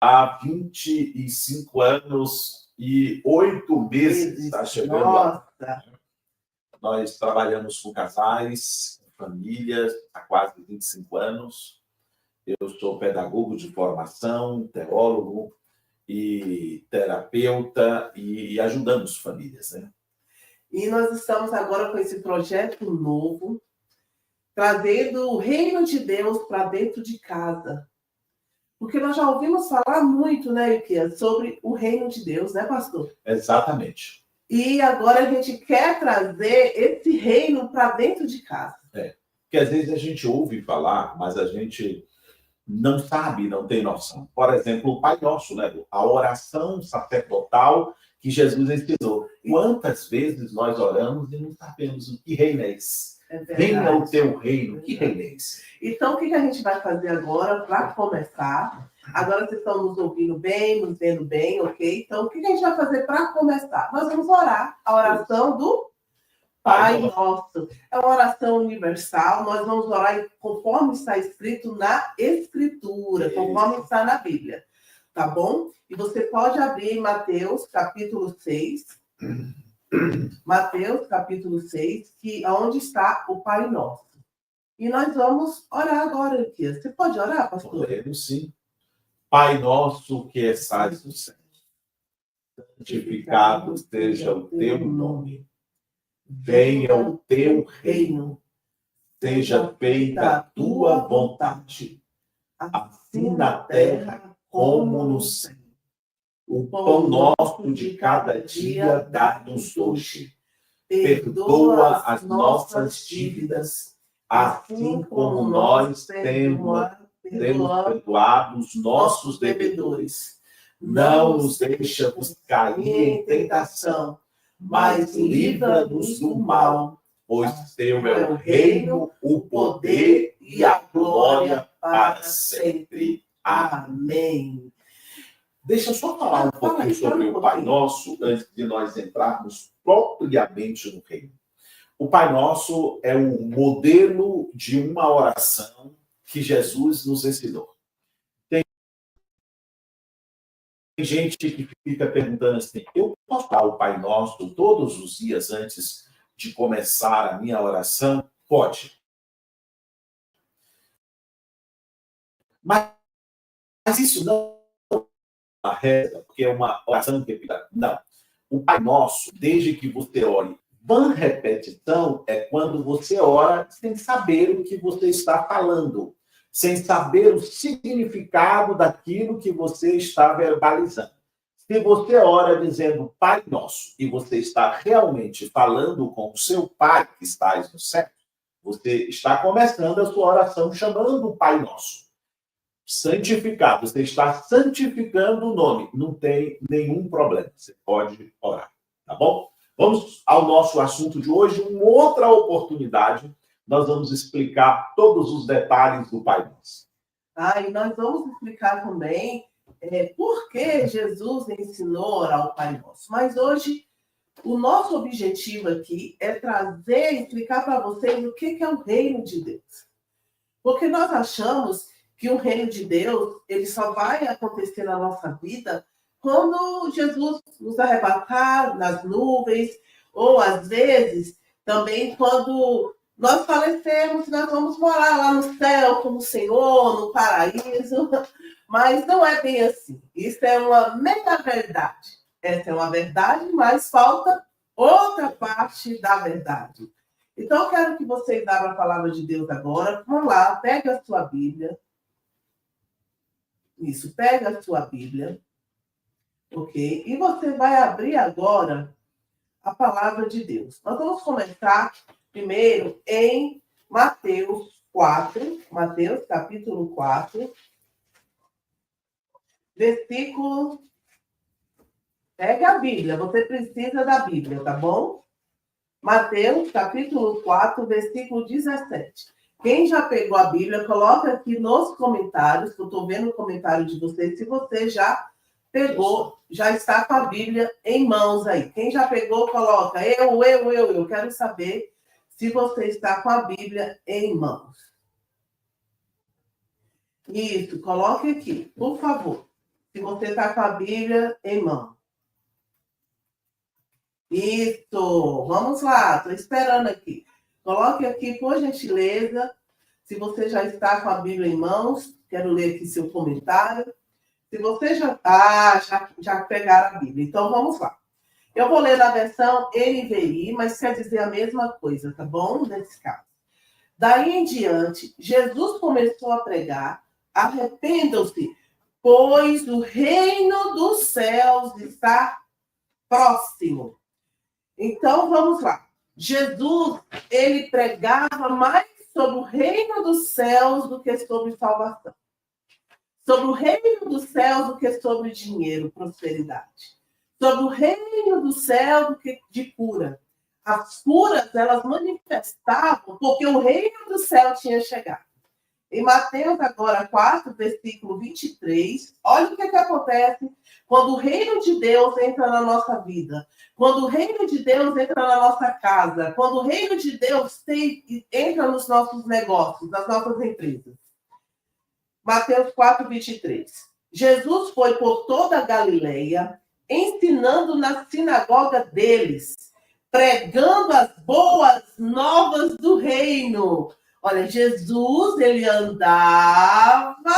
há 25 anos e 8 meses, está chegando. Nossa. Nós trabalhamos com casais, com famílias, há quase 25 anos. Eu sou pedagogo de formação, teólogo e terapeuta e ajudamos famílias, né? E nós estamos agora com esse projeto novo, trazendo o reino de Deus para dentro de casa. Porque nós já ouvimos falar muito, né, Iquia, sobre o reino de Deus, né, pastor? Exatamente. E agora a gente quer trazer esse reino para dentro de casa. Porque às vezes a gente ouve falar, mas a gente não sabe, não tem noção. Por exemplo, o Pai Nosso, né? A oração sacerdotal que Jesus ensinou. Quantas vezes nós oramos e não sabemos o que reino é esse? Venha o teu reino, que reino é esse? Então, o que a gente vai fazer agora para começar? Agora vocês estão nos ouvindo bem, nos vendo bem, ok? Então, o que a gente vai fazer para começar? Nós vamos orar a oração do Pai Nosso. É uma oração universal. Nós vamos orar conforme está escrito na Escritura, conforme está na Bíblia. Tá bom? E você pode abrir em Mateus, capítulo 6. Mateus, capítulo 6, onde está o Pai Nosso. E nós vamos orar agora aqui. Você pode orar, pastor? Podemos, sim. Pai nosso que estás no céu, santificado seja o teu nome. Venha o teu reino, seja feita a tua vontade, assim na terra como no céu. O pão nosso de cada dia dá-nos hoje. Perdoa as nossas dívidas, assim como nós temos perdoado os nossos devedores. Não nos deixa-nos cair em tentação, mas livra-nos do mal, pois teu é o reino, o poder e a glória para sempre. Amém. Deixa eu só falar um pouquinho sobre o Pai Nosso, antes de nós entrarmos propriamente no reino. O Pai Nosso é um modelo de uma oração que Jesus nos ensinou. Tem gente que fica perguntando assim, eu posso falar o Pai Nosso todos os dias antes de começar a minha oração? Pode. Mas isso não é uma reza, porque é uma oração repetida. Não. O Pai Nosso, desde que você ore, van repetição é quando você ora sem saber o que você está falando, sem saber o significado daquilo que você está verbalizando. Se você ora dizendo Pai Nosso e você está realmente falando com o seu Pai que está no céu, você está começando a sua oração chamando o Pai Nosso. Santificado, você está santificando o nome, não tem nenhum problema, você pode orar, tá bom? Vamos ao nosso assunto de hoje, uma outra oportunidade, nós vamos explicar todos os detalhes do Pai Nosso. E nós vamos explicar também por que Jesus ensinou a orar ao Pai Nosso. Mas hoje, o nosso objetivo aqui é trazer e explicar para vocês o que é o reino de Deus. Porque nós achamos que o reino de Deus, ele só vai acontecer na nossa vida quando Jesus nos arrebatar nas nuvens, ou às vezes também quando nós falecemos, nós vamos morar lá no céu com o Senhor, no paraíso, mas não é bem assim. Isso é uma meta-verdade. Essa é uma verdade, mas falta outra parte da verdade. Então, eu quero que vocês abram a palavra de Deus agora. Vamos lá, pega a sua Bíblia. Isso, pega a sua Bíblia. Ok? E você vai abrir agora a palavra de Deus. Nós vamos começar primeiro em Mateus 4. Mateus, capítulo 4. Versículo... Pega a Bíblia, você precisa da Bíblia, tá bom? Mateus, capítulo 4, versículo 17. Quem já pegou a Bíblia, coloca aqui nos comentários, que eu estou vendo o comentário de vocês, se você já pegou, já está com a Bíblia em mãos aí. Quem já pegou, coloca eu. Quero saber se você está com a Bíblia em mãos. Isso, coloque aqui, por favor. se você está com a Bíblia em mão. Isso, vamos lá, estou esperando aqui. Coloque aqui, por gentileza, se você já está com a Bíblia em mãos, quero ler aqui seu comentário. Se você já pegaram a Bíblia, então vamos lá. Eu vou ler na versão NVI, mas quer dizer a mesma coisa, tá bom? Nesse caso. Daí em diante, Jesus começou a pregar: arrependam-se, pois o reino dos céus está próximo. Então, vamos lá. Jesus, ele pregava mais sobre o reino dos céus do que sobre salvação. Sobre o reino dos céus do que sobre dinheiro, prosperidade. Sobre o reino do céu do que de cura. As curas, elas manifestavam porque o reino do céu tinha chegado. Em Mateus, agora, 4, versículo 23, olha o que acontece quando o reino de Deus entra na nossa vida. Quando o reino de Deus entra na nossa casa. Quando o reino de Deus entra nos nossos negócios, nas nossas empresas. Mateus 4, 23. Jesus foi por toda a Galileia, ensinando na sinagoga deles, pregando as boas novas do reino. Olha, Jesus, ele andava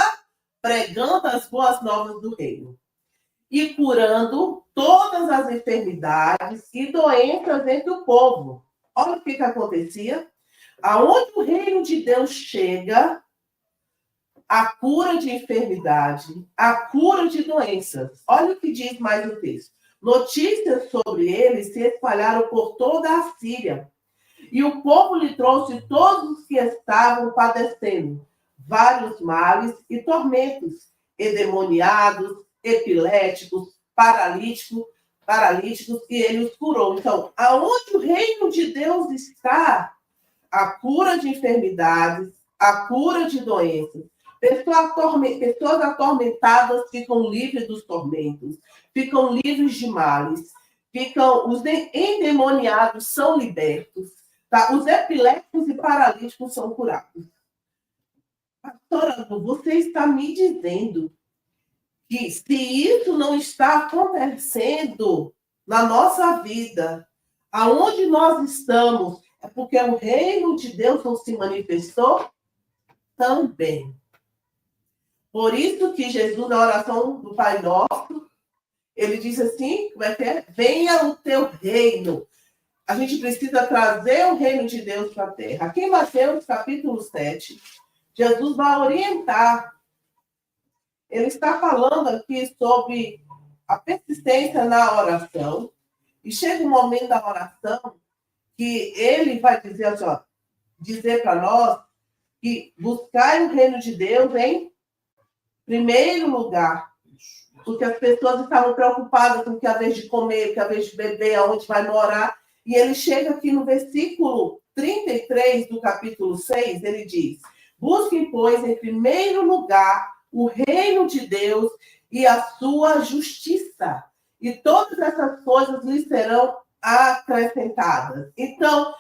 pregando as boas novas do reino e curando todas as enfermidades e doenças entre o povo. Olha o que acontecia. Aonde o reino de Deus chega, a cura de enfermidade, a cura de doenças. Olha o que diz mais o texto. Notícias sobre ele se espalharam por toda a Síria. E o povo lhe trouxe todos os que estavam padecendo vários males e tormentos, endemoniados, epiléticos, paralíticos, e ele os curou. Então, aonde o reino de Deus está, a cura de enfermidades, a cura de doenças. Pessoas atormentadas ficam livres dos tormentos, ficam livres de males, os endemoniados são libertos, tá? Os epiléticos e paralíticos são curados. Pastora, você está me dizendo que se isso não está acontecendo na nossa vida, aonde nós estamos, é porque o reino de Deus não se manifestou também. Por isso que Jesus, na oração do Pai Nosso, ele diz assim, como é que é? Venha o teu reino. A gente precisa trazer o reino de Deus para a terra. Aqui em Mateus, capítulo 7, Jesus vai orientar. Ele está falando aqui sobre a persistência na oração. E chega um momento da oração que ele vai dizer assim, ó, dizer para nós que buscar o reino de Deus em primeiro lugar. Porque as pessoas estavam preocupadas com o que a vez de comer, que a vez de beber, aonde vai morar. E ele chega aqui no versículo 33 do capítulo 6, ele diz: busquem, pois, em primeiro lugar o reino de Deus e a sua justiça. E todas essas coisas lhes serão acrescentadas. Então,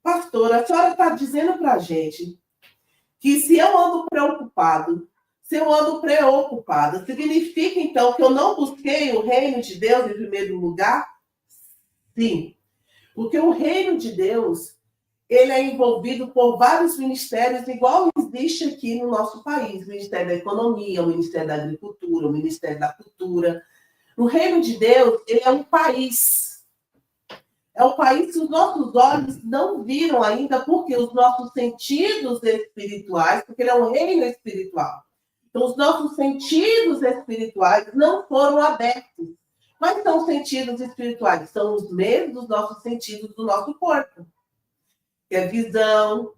pastora, a senhora está dizendo para a gente que se eu ando preocupado, se eu ando preocupada, significa, então, que eu não busquei o reino de Deus em primeiro lugar? Sim. Porque o reino de Deus, ele é envolvido por vários ministérios, igual existe aqui no nosso país. O Ministério da Economia, o Ministério da Agricultura, o Ministério da Cultura. O reino de Deus, ele é um país. É um país que os nossos olhos não viram ainda, porque os nossos sentidos espirituais, porque ele é um reino espiritual. Então, os nossos sentidos espirituais não foram abertos. Quais são os sentidos espirituais? São os mesmos dos nossos sentidos do nosso corpo. Que é visão,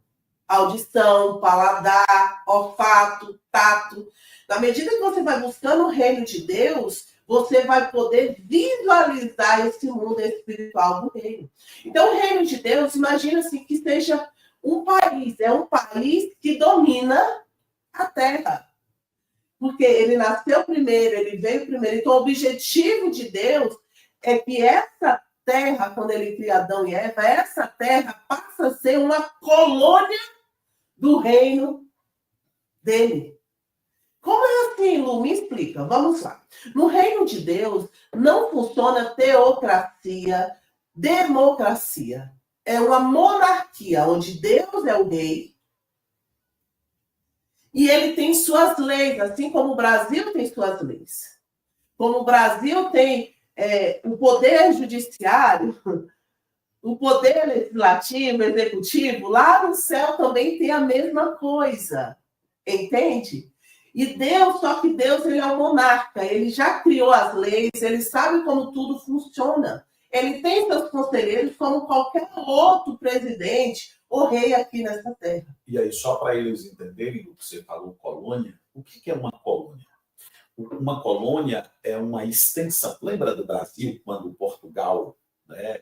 audição, paladar, olfato, tato. Na medida que você vai buscando o reino de Deus, você vai poder visualizar esse mundo espiritual do reino. Então, o reino de Deus, imagina-se que seja um país. É um país que domina a terra. Porque ele nasceu primeiro, ele veio primeiro. Então, o objetivo de Deus é que essa terra, quando ele cria Adão e Eva, essa terra passa a ser uma colônia do reino dele. Como é assim, Lu? Me explica. Vamos lá. No reino de Deus não funciona teocracia, democracia. É uma monarquia, onde Deus é o rei e ele tem suas leis, assim como o Brasil tem suas leis. Como o Brasil tem o poder judiciário, o poder legislativo, executivo, lá no céu também tem a mesma coisa. Entende? E Deus, só que Deus, ele é um monarca, ele já criou as leis, ele sabe como tudo funciona. Ele tem seus conselheiros como qualquer outro presidente ou rei aqui nessa terra. E aí, só para eles entenderem o que você falou, colônia, o que é uma colônia? Uma colônia é uma extensão. Lembra do Brasil, quando Portugal, né,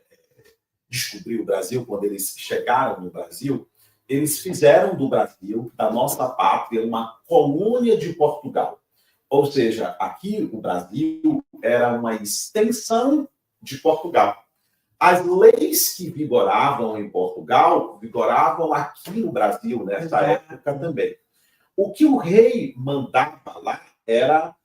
descobriu o Brasil, quando eles chegaram no Brasil? Eles fizeram do Brasil, da nossa pátria, uma colônia de Portugal. Ou seja, aqui o Brasil era uma extensão de Portugal. As leis que vigoravam em Portugal vigoravam aqui no Brasil nessa época também. O que o rei mandava lá era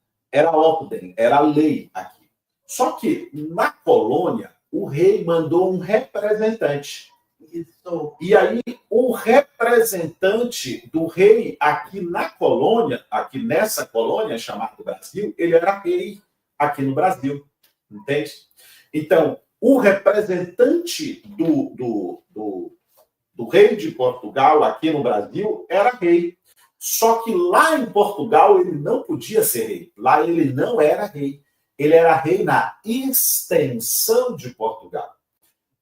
ordem, era lei aqui. Só que na colônia o rei mandou um representante. Isso. E aí o representante do rei aqui na colônia, aqui nessa colônia chamada Brasil, ele era rei aqui no Brasil, entende? Então, o representante do rei de Portugal aqui no Brasil era rei. Só que lá em Portugal ele não podia ser rei. Lá ele não era rei. Ele era rei na extensão de Portugal.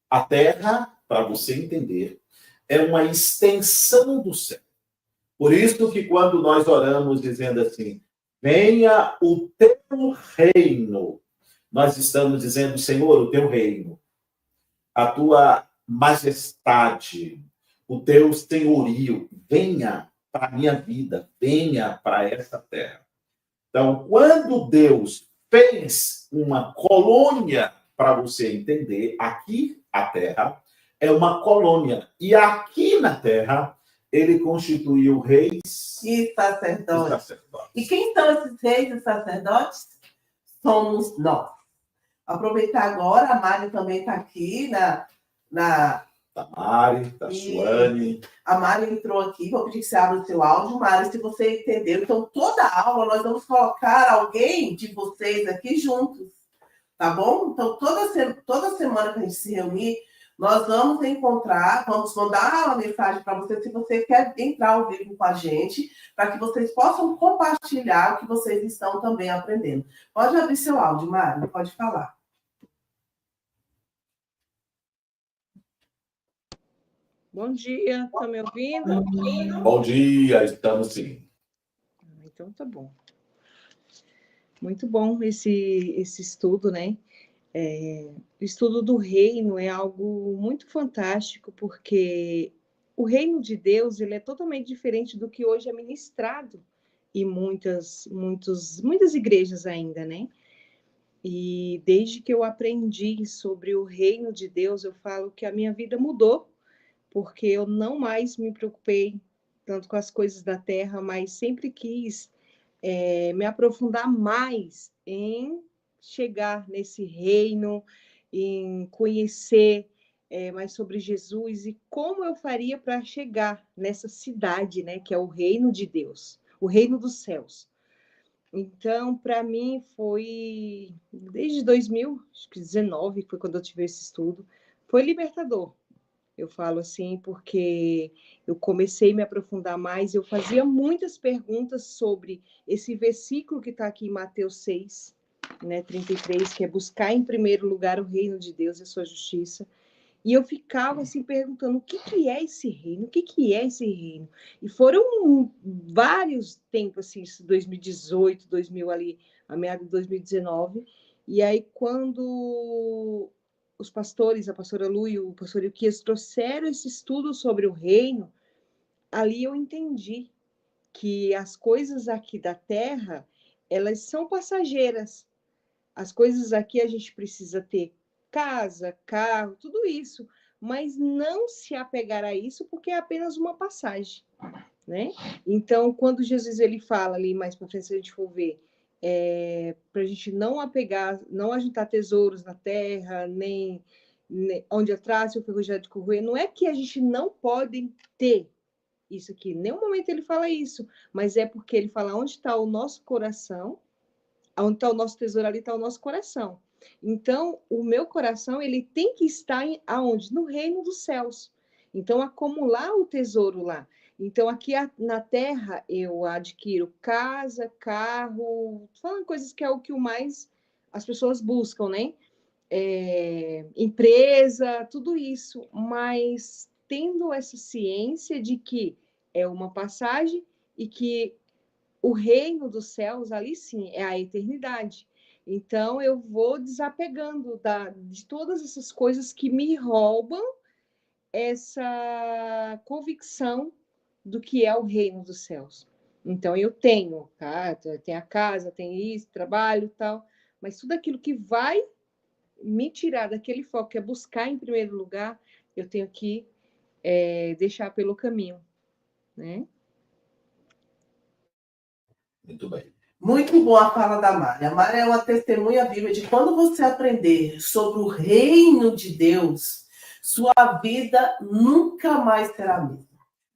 A terra, para você entender, é uma extensão do céu. Por isso que quando nós oramos dizendo assim, venha o teu reino, nós estamos dizendo, Senhor, o teu reino, a tua majestade, o teu senhorio, venha para a minha vida, venha para essa terra. Então, quando Deus fez uma colônia, para você entender, aqui a terra é uma colônia. E aqui na terra, ele constituiu reis e sacerdotes. E quem são esses reis e sacerdotes? Somos nós. Aproveitar agora, a Mari também está aqui na da Mari, da Suane. A Mari entrou aqui, vou pedir que você abra o seu áudio, Mari, se você entendeu. Então, toda aula nós vamos colocar alguém de vocês aqui juntos, tá bom? Então, toda semana que a gente se reunir, nós vamos encontrar, vamos mandar uma mensagem para você, se você quer entrar ao vivo com a gente, para que vocês possam compartilhar o que vocês estão também aprendendo. Pode abrir seu áudio, Mari, pode falar. Bom dia, tá me ouvindo? Bom dia, estamos sim. Então tá bom. Muito bom esse estudo, né? O estudo do reino é algo muito fantástico, porque o reino de Deus ele é totalmente diferente do que hoje é ministrado em muitas igrejas ainda, né? E desde que eu aprendi sobre o reino de Deus, eu falo que a minha vida mudou, porque eu não mais me preocupei tanto com as coisas da terra, mas sempre quis me aprofundar mais em chegar nesse reino, em conhecer mais sobre Jesus e como eu faria para chegar nessa cidade, né, que é o reino de Deus, o reino dos céus. Então, para mim, foi desde 2019, que foi quando eu tive esse estudo, foi libertador. Eu falo assim porque eu comecei a me aprofundar mais, eu fazia muitas perguntas sobre esse versículo que está aqui em Mateus 6, né, 33, que é buscar em primeiro lugar o reino de Deus e a sua justiça. E eu ficava assim perguntando o que é esse reino, o que é esse reino. E foram vários tempos, assim, 2018, 2000 ali, a meada de 2019. E aí quando os pastores, a pastora Lu e o pastor Ilquias trouxeram esse estudo sobre o reino, ali eu entendi que as coisas aqui da terra, elas são passageiras. As coisas aqui a gente precisa ter casa, carro, tudo isso, mas não se apegar a isso porque é apenas uma passagem, né? Então, quando Jesus ele fala ali mais para frente, se a gente for ver, para a gente não apegar, não ajuntar tesouros na terra, nem onde atrás o ferrugem de corroer, não é que a gente não pode ter isso aqui, em nenhum momento ele fala isso, mas é porque ele fala onde está o nosso coração, onde está o nosso tesouro, ali está o nosso coração. Então, o meu coração, ele tem que estar aonde? No reino dos céus. Então, acumular o tesouro lá. Então, aqui na terra, eu adquiro casa, carro, falando coisas que é o que mais as pessoas buscam, né? Empresa, tudo isso, mas tendo essa ciência de que é uma passagem e que o reino dos céus, ali sim, é a eternidade. Então, eu vou desapegando de todas essas coisas que me roubam essa convicção do que é o reino dos céus. Então, eu tenho, tá? Tenho a casa, tenho isso, trabalho e tal, mas tudo aquilo que vai me tirar daquele foco, que é buscar em primeiro lugar, eu tenho que deixar pelo caminho, né? Muito bem. Muito boa a fala da Mari. A Mari é uma testemunha viva de quando você aprender sobre o reino de Deus, sua vida nunca mais será a mesma.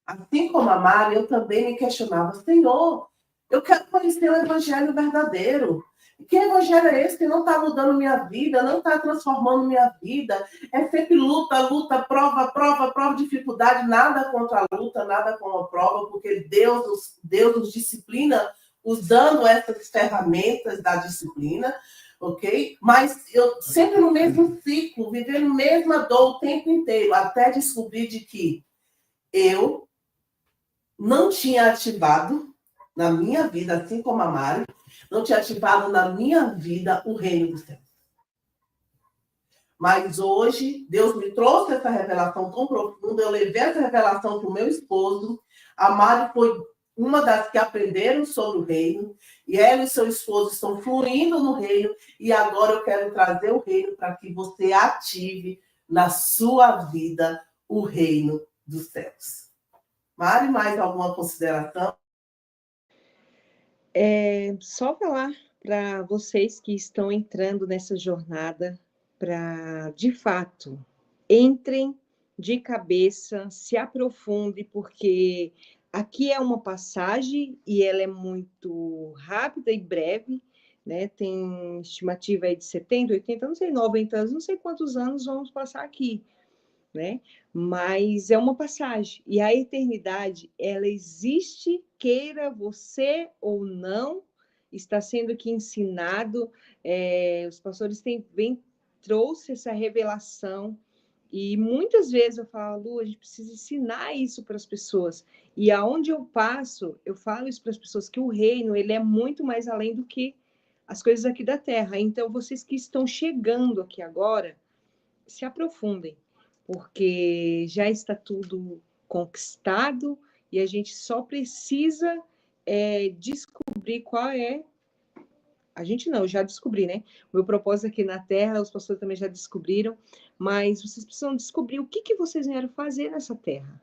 Assim como a Mari, eu também me questionava, Senhor, eu quero conhecer o evangelho verdadeiro. Que evangelho é esse que não está mudando minha vida, não está transformando minha vida? É sempre luta, luta, prova, prova, prova, dificuldade, nada contra a luta, nada com a prova, porque Deus nos disciplina usando essas ferramentas da disciplina, ok? Mas eu sempre no mesmo ciclo, vivendo a mesma dor o tempo inteiro, até descobrir de que eu não tinha ativado na minha vida, assim como a Mari, não tinha ativado na minha vida o reino dos céus. Mas hoje, Deus me trouxe essa revelação tão profunda, eu levei essa revelação para o meu esposo, a Mari foi uma das que aprenderam sobre o reino, e ela e seu esposo estão fluindo no reino, e agora eu quero trazer o reino para que você ative na sua vida o reino dos céus. Mari, mais alguma consideração? Só falar para vocês que estão entrando nessa jornada, para, de fato, entrem de cabeça, se aprofundem, porque aqui é uma passagem e ela é muito rápida e breve, né? Tem estimativa aí de 70, 80, não sei, 90 anos, não sei quantos anos vamos passar aqui, né? Mas é uma passagem. E a eternidade, ela existe, queira você ou não, está sendo aqui ensinado. Os pastores trouxe essa revelação. E muitas vezes eu falo, Lu, a gente precisa ensinar isso para as pessoas. E aonde eu passo, eu falo isso para as pessoas, que o reino, ele é muito mais além do que as coisas aqui da terra. Então, vocês que estão chegando aqui agora, se aprofundem, porque já está tudo conquistado e a gente só precisa descobrir qual é. A gente não, eu já descobri, né? O meu propósito aqui na Terra, os pastores também já descobriram, mas vocês precisam descobrir o que vocês vieram fazer nessa Terra.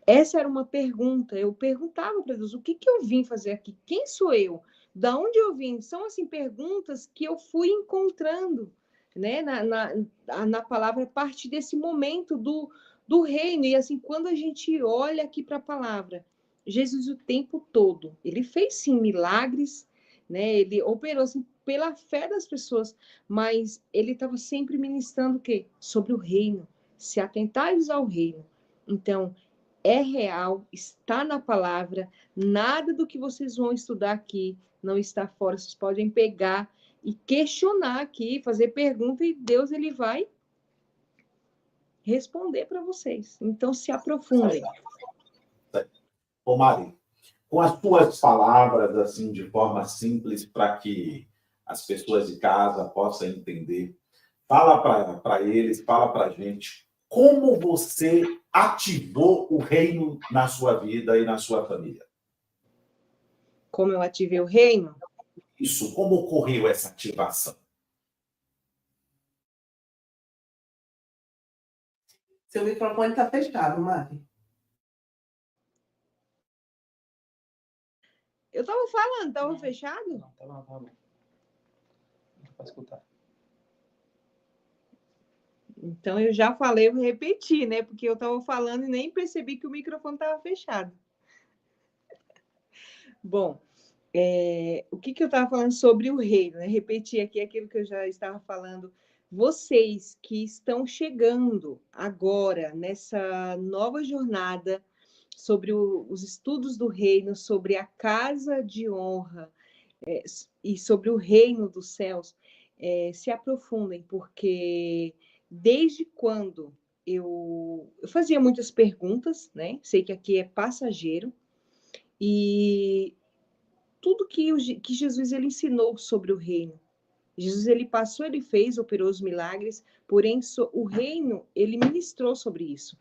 Essa era uma pergunta, eu perguntava para Deus, o que eu vim fazer aqui? Quem sou eu? Da onde eu vim? São, assim, perguntas que eu fui encontrando, né, na palavra, a partir desse momento do reino. E, assim, quando a gente olha aqui para a palavra, Jesus o tempo todo, ele fez, sim, milagres, né, ele operou, assim, pela fé das pessoas, mas ele estava sempre ministrando o quê? Sobre o reino, se atentais ao reino. Então, é real, está na palavra, nada do que vocês vão estudar aqui não está fora, vocês podem pegar e questionar aqui, fazer pergunta e Deus ele vai responder para vocês. Então se aprofundem. Ô Mari, com as tuas palavras, assim, de forma simples, para que as pessoas de casa possam entender, fala para eles, fala para a gente, como você ativou o reino na sua vida e na sua família? Como eu ativei o reino? Isso, como ocorreu essa ativação? Seu microfone está fechado, Mari. Eu estava falando, estava fechado? Não, tá bom. Não pode escutar. Então, eu já falei, eu vou repetir, né? Porque eu estava falando e nem percebi que o microfone estava fechado. Bom, o que eu estava falando sobre o reino, né? Repetir aqui aquilo que eu já estava falando. Vocês que estão chegando agora nessa nova jornada sobre os estudos do reino, sobre a casa de honra e sobre o reino dos céus, se aprofundem, porque desde quando eu fazia muitas perguntas, né? Sei que aqui é passageiro, e tudo que Jesus ele ensinou sobre o reino. Jesus ele passou, ele fez, operou os milagres, porém o reino ele ministrou sobre isso.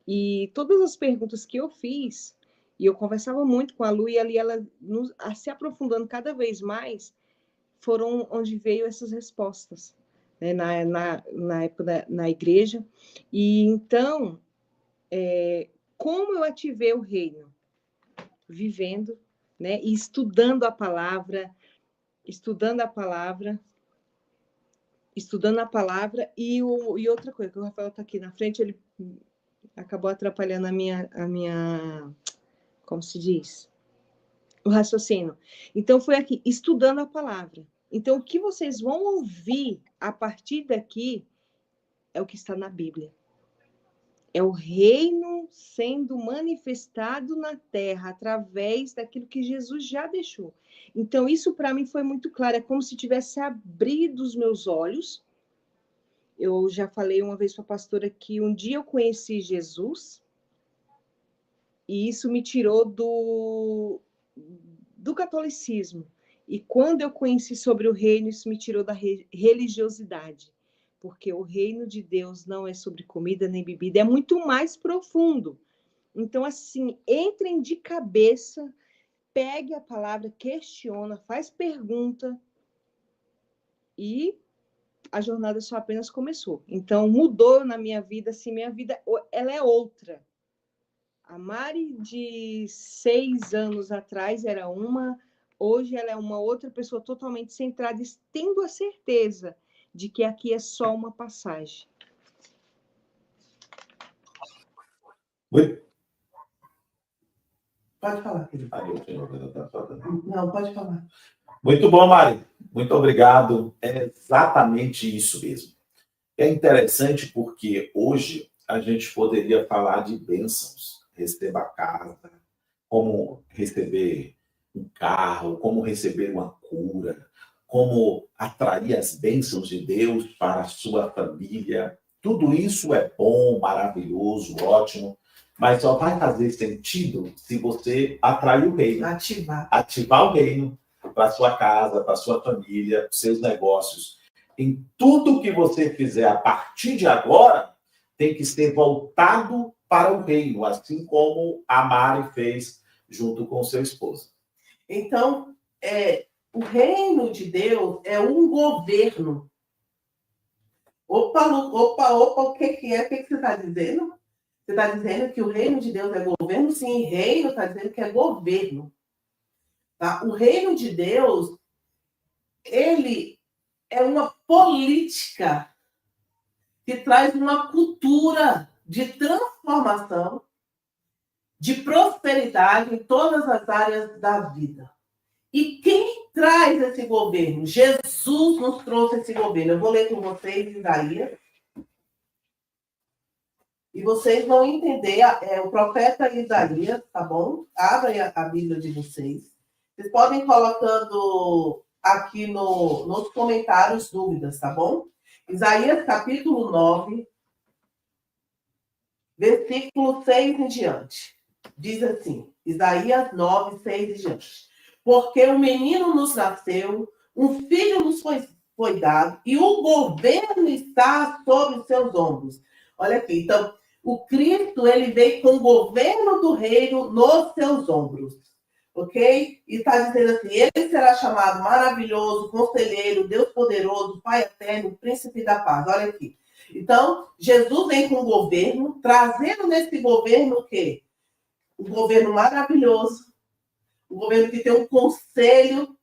E todas as perguntas que eu fiz, e eu conversava muito com a Lu, e ali ela se aprofundando cada vez mais, foram onde veio essas respostas, né, na época na igreja. E então, como eu ativei o reino? Vivendo, né, e estudando a palavra, e outra coisa, que o Rafael está aqui na frente, ele acabou atrapalhando a minha, como se diz? O raciocínio. Então, foi aqui, estudando a palavra. Então, o que vocês vão ouvir a partir daqui é o que está na Bíblia. É o reino sendo manifestado na terra através daquilo que Jesus já deixou. Então, isso para mim foi muito claro. É como se tivesse abrido os meus olhos. Eu já falei uma vez para a pastora que um dia eu conheci Jesus e isso me tirou do catolicismo. E quando eu conheci sobre o reino, isso me tirou da religiosidade. Porque o reino de Deus não é sobre comida nem bebida, é muito mais profundo. Então, assim, entrem de cabeça, pegue a palavra, questiona, faz pergunta, e a jornada só apenas começou. Então, mudou na minha vida, assim, minha vida, ela é outra. A Mari de 6 anos atrás era uma, hoje ela é uma outra pessoa totalmente centrada, tendo a certeza de que aqui é só uma passagem. Muito... Pode falar, querido. Não, pode falar. Muito bom, Mari. Muito obrigado. É exatamente isso mesmo. É interessante porque hoje a gente poderia falar de bênçãos. Receba a casa, como receber um carro, como receber uma cura, como atrair as bênçãos de Deus para a sua família. Tudo isso é bom, maravilhoso, ótimo, mas só vai fazer sentido se você atrair o reino. Ativar o reino para a sua casa, para a sua família, para os seus negócios. Em tudo que você fizer a partir de agora, tem que ser voltado para o reino, assim como a Mari fez junto com seu esposo. Então, o reino de Deus é um governo. Opa, o que é? O que você está dizendo? Você está dizendo que o reino de Deus é governo? Sim, reino está dizendo que é governo. Tá? O reino de Deus, ele é uma política que traz uma cultura de transformação, de prosperidade em todas as áreas da vida. E quem traz esse governo? Jesus nos trouxe esse governo. Eu vou ler com vocês Isaías. E vocês vão entender o profeta Isaías, tá bom? Abra a Bíblia de vocês. Vocês podem ir colocando aqui nos comentários dúvidas, tá bom? Isaías capítulo 9, versículo 6 em diante. Diz assim, Isaías 9, 6 em diante. Porque um menino nos nasceu, um filho nos foi dado, e o governo está sobre os seus ombros. Olha aqui, então, o Cristo, ele veio com o governo do reino nos seus ombros. Ok? E está dizendo assim, ele será chamado maravilhoso, conselheiro, Deus poderoso, Pai eterno, príncipe da paz. Olha aqui. Então, Jesus vem com o governo, trazendo nesse governo o quê? O governo maravilhoso, um governo que tem um conselho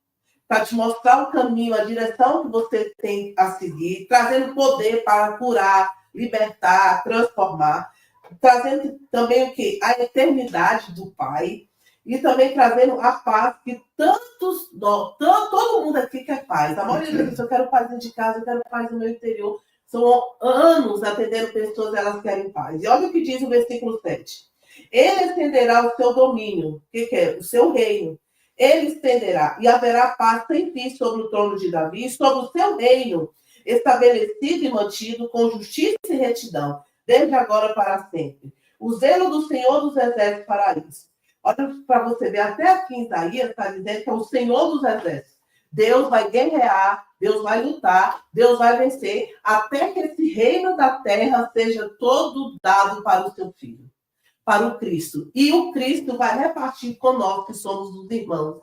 para te mostrar o caminho, a direção que você tem a seguir, trazendo poder para curar, libertar, transformar, trazendo também o quê? A eternidade do Pai, e também trazendo a paz que todo mundo aqui quer paz. A maioria das pessoas quer paz dentro de casa, eu quero paz no meu interior. São anos atendendo pessoas, elas querem paz. E olha o que diz o versículo 7. Ele estenderá o seu domínio. O que é? O seu reino. Ele estenderá e haverá paz sem fim sobre o trono de Davi, sobre o seu reino, estabelecido e mantido com justiça e retidão, desde agora para sempre. O zelo do Senhor dos Exércitos fará isso. Olha para você ver, até aqui em Isaías está dizendo que é o Senhor dos Exércitos. Deus vai guerrear, Deus vai lutar, Deus vai vencer, até que esse reino da terra seja todo dado para o seu filho, para o Cristo. E o Cristo vai repartir com nós, que somos os irmãos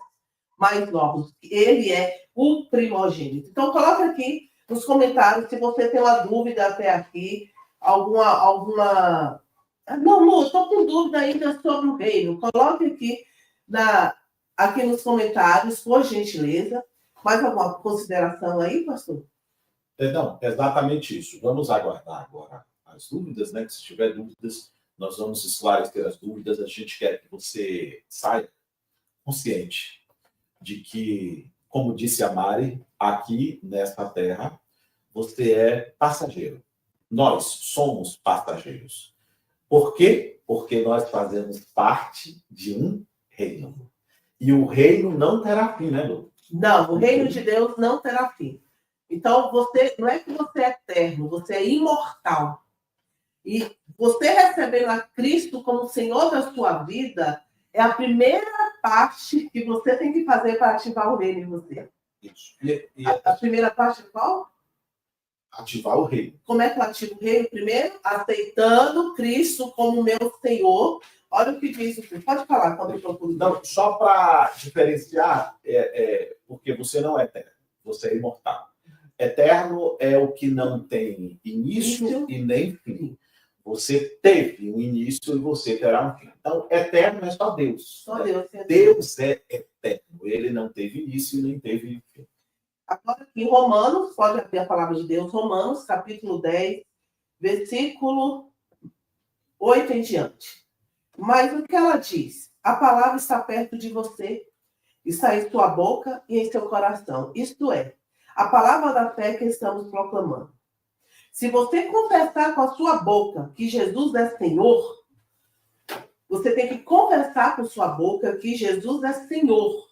mais novos. Ele é o primogênito. Então, coloca aqui nos comentários se você tem uma dúvida até aqui, alguma... Não, Lu, estou com dúvida ainda sobre o reino. Coloque aqui nos comentários, por gentileza. Mais alguma consideração aí, pastor? Não, exatamente isso. Vamos aguardar agora as dúvidas, né? Que se tiver dúvidas, nós vamos esclarecer as dúvidas. A gente quer que você saia consciente de que, como disse a Mari, aqui nesta terra, você é passageiro. Nós somos passageiros. Por quê? Porque nós fazemos parte de um reino. E o reino não terá fim, né, Lu? Não, o reino de Deus não terá fim. Então, não é que você é eterno, você é imortal. E você recebendo a Cristo como Senhor da sua vida é a primeira parte que você tem que fazer para ativar o reino em você. Isso. A primeira parte é qual? Ativar o reino. Como é que eu ativo o reino? Primeiro, aceitando Cristo como meu Senhor. Olha o que diz o filho. Pode falar quando eu procuro. Não, só para diferenciar, porque você não é eterno, você é imortal. Eterno é o que não tem início e nem fim. Você teve um início e você terá um fim. Então, eterno é só Deus. Só Deus. Deus é eterno. Ele não teve início e nem teve fim. Agora, em Romanos, pode abrir a palavra de Deus, Romanos, capítulo 10, versículo 8 em diante. Mas o que ela diz? A palavra está perto de você, está em sua boca e em seu coração. Isto é, a palavra da fé que estamos proclamando. Se você confessar com a sua boca que Jesus é Senhor, você tem que confessar com sua boca que Jesus é Senhor.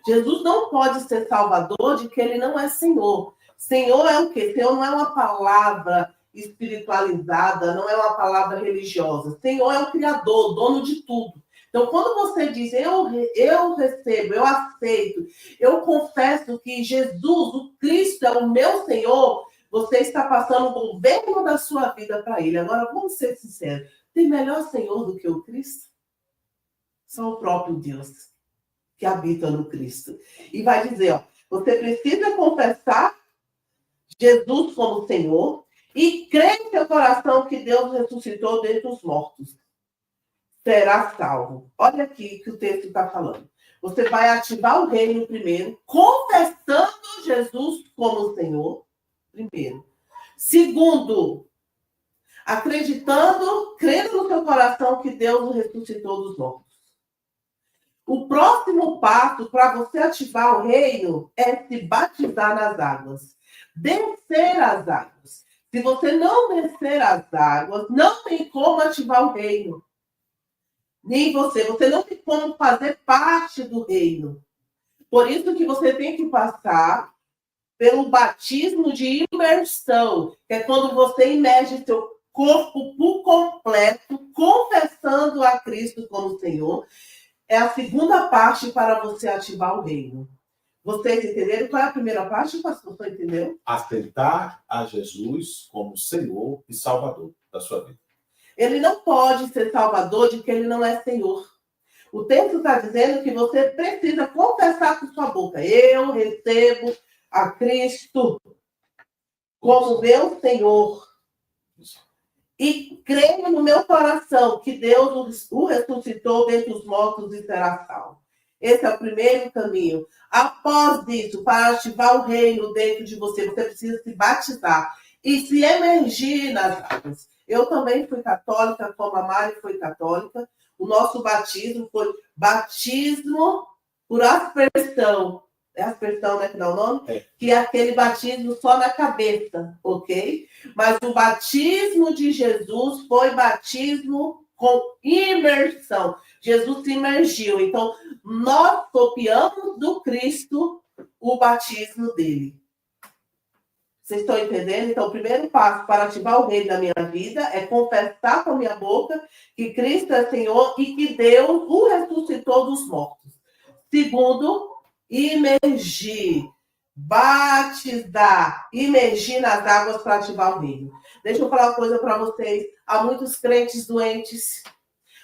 Jesus não pode ser salvador de que ele não é Senhor. Senhor é o quê? Senhor não é uma palavra espiritualizada, não é uma palavra religiosa. Senhor é o Criador, dono de tudo. Então, quando você diz, eu recebo, eu aceito, eu confesso que Jesus, o Cristo, é o meu Senhor, você está passando o governo da sua vida para ele. Agora, vamos ser sinceros. Tem melhor Senhor do que o Cristo? Só o próprio Deus que habita no Cristo. E vai dizer, ó, você precisa confessar Jesus como Senhor e crer em seu coração que Deus ressuscitou dentre os mortos. Será salvo. Olha aqui que o texto está falando. Você vai ativar o reino primeiro, confessando Jesus como Senhor, primeiro. Segundo, acreditando, crendo no seu coração que Deus o ressuscitou dos mortos. O próximo passo para você ativar o reino é se batizar nas águas. Descer as águas. Se você não descer as águas, não tem como ativar o reino. Nem você não tem como fazer parte do reino. Por isso que você tem que passar pelo batismo de imersão, que é quando você imerge seu corpo por completo, confessando a Cristo como Senhor. É a segunda parte para você ativar o reino. Vocês entenderam? Qual é a primeira parte, pastor? Você entendeu? Aceitar a Jesus como Senhor e Salvador da sua vida. Ele não pode ser Salvador de que ele não é Senhor. O texto está dizendo que você precisa confessar com sua boca. Eu recebo a Cristo como meu Senhor. E creio no meu coração que Deus o ressuscitou dentre os mortos e será salvo. Esse é o primeiro caminho. Após isso, para ativar o reino dentro de você, você precisa se batizar e se emergir nas águas. Eu também fui católica, como a Mari foi católica. O nosso batismo foi batismo por aspersão. É aspersão, né, que dá o nome? É. Que é aquele batismo só na cabeça, ok? Mas o batismo de Jesus foi batismo com imersão. Jesus se imergiu. Então, nós copiamos do Cristo o batismo dele. Vocês estão entendendo? Então, o primeiro passo para ativar o reino da minha vida é confessar com a minha boca que Cristo é Senhor e que Deus o ressuscitou dos mortos. Segundo, imergir, batizar, imergir nas águas para ativar o reino. Deixa eu falar uma coisa para vocês. Há muitos crentes doentes,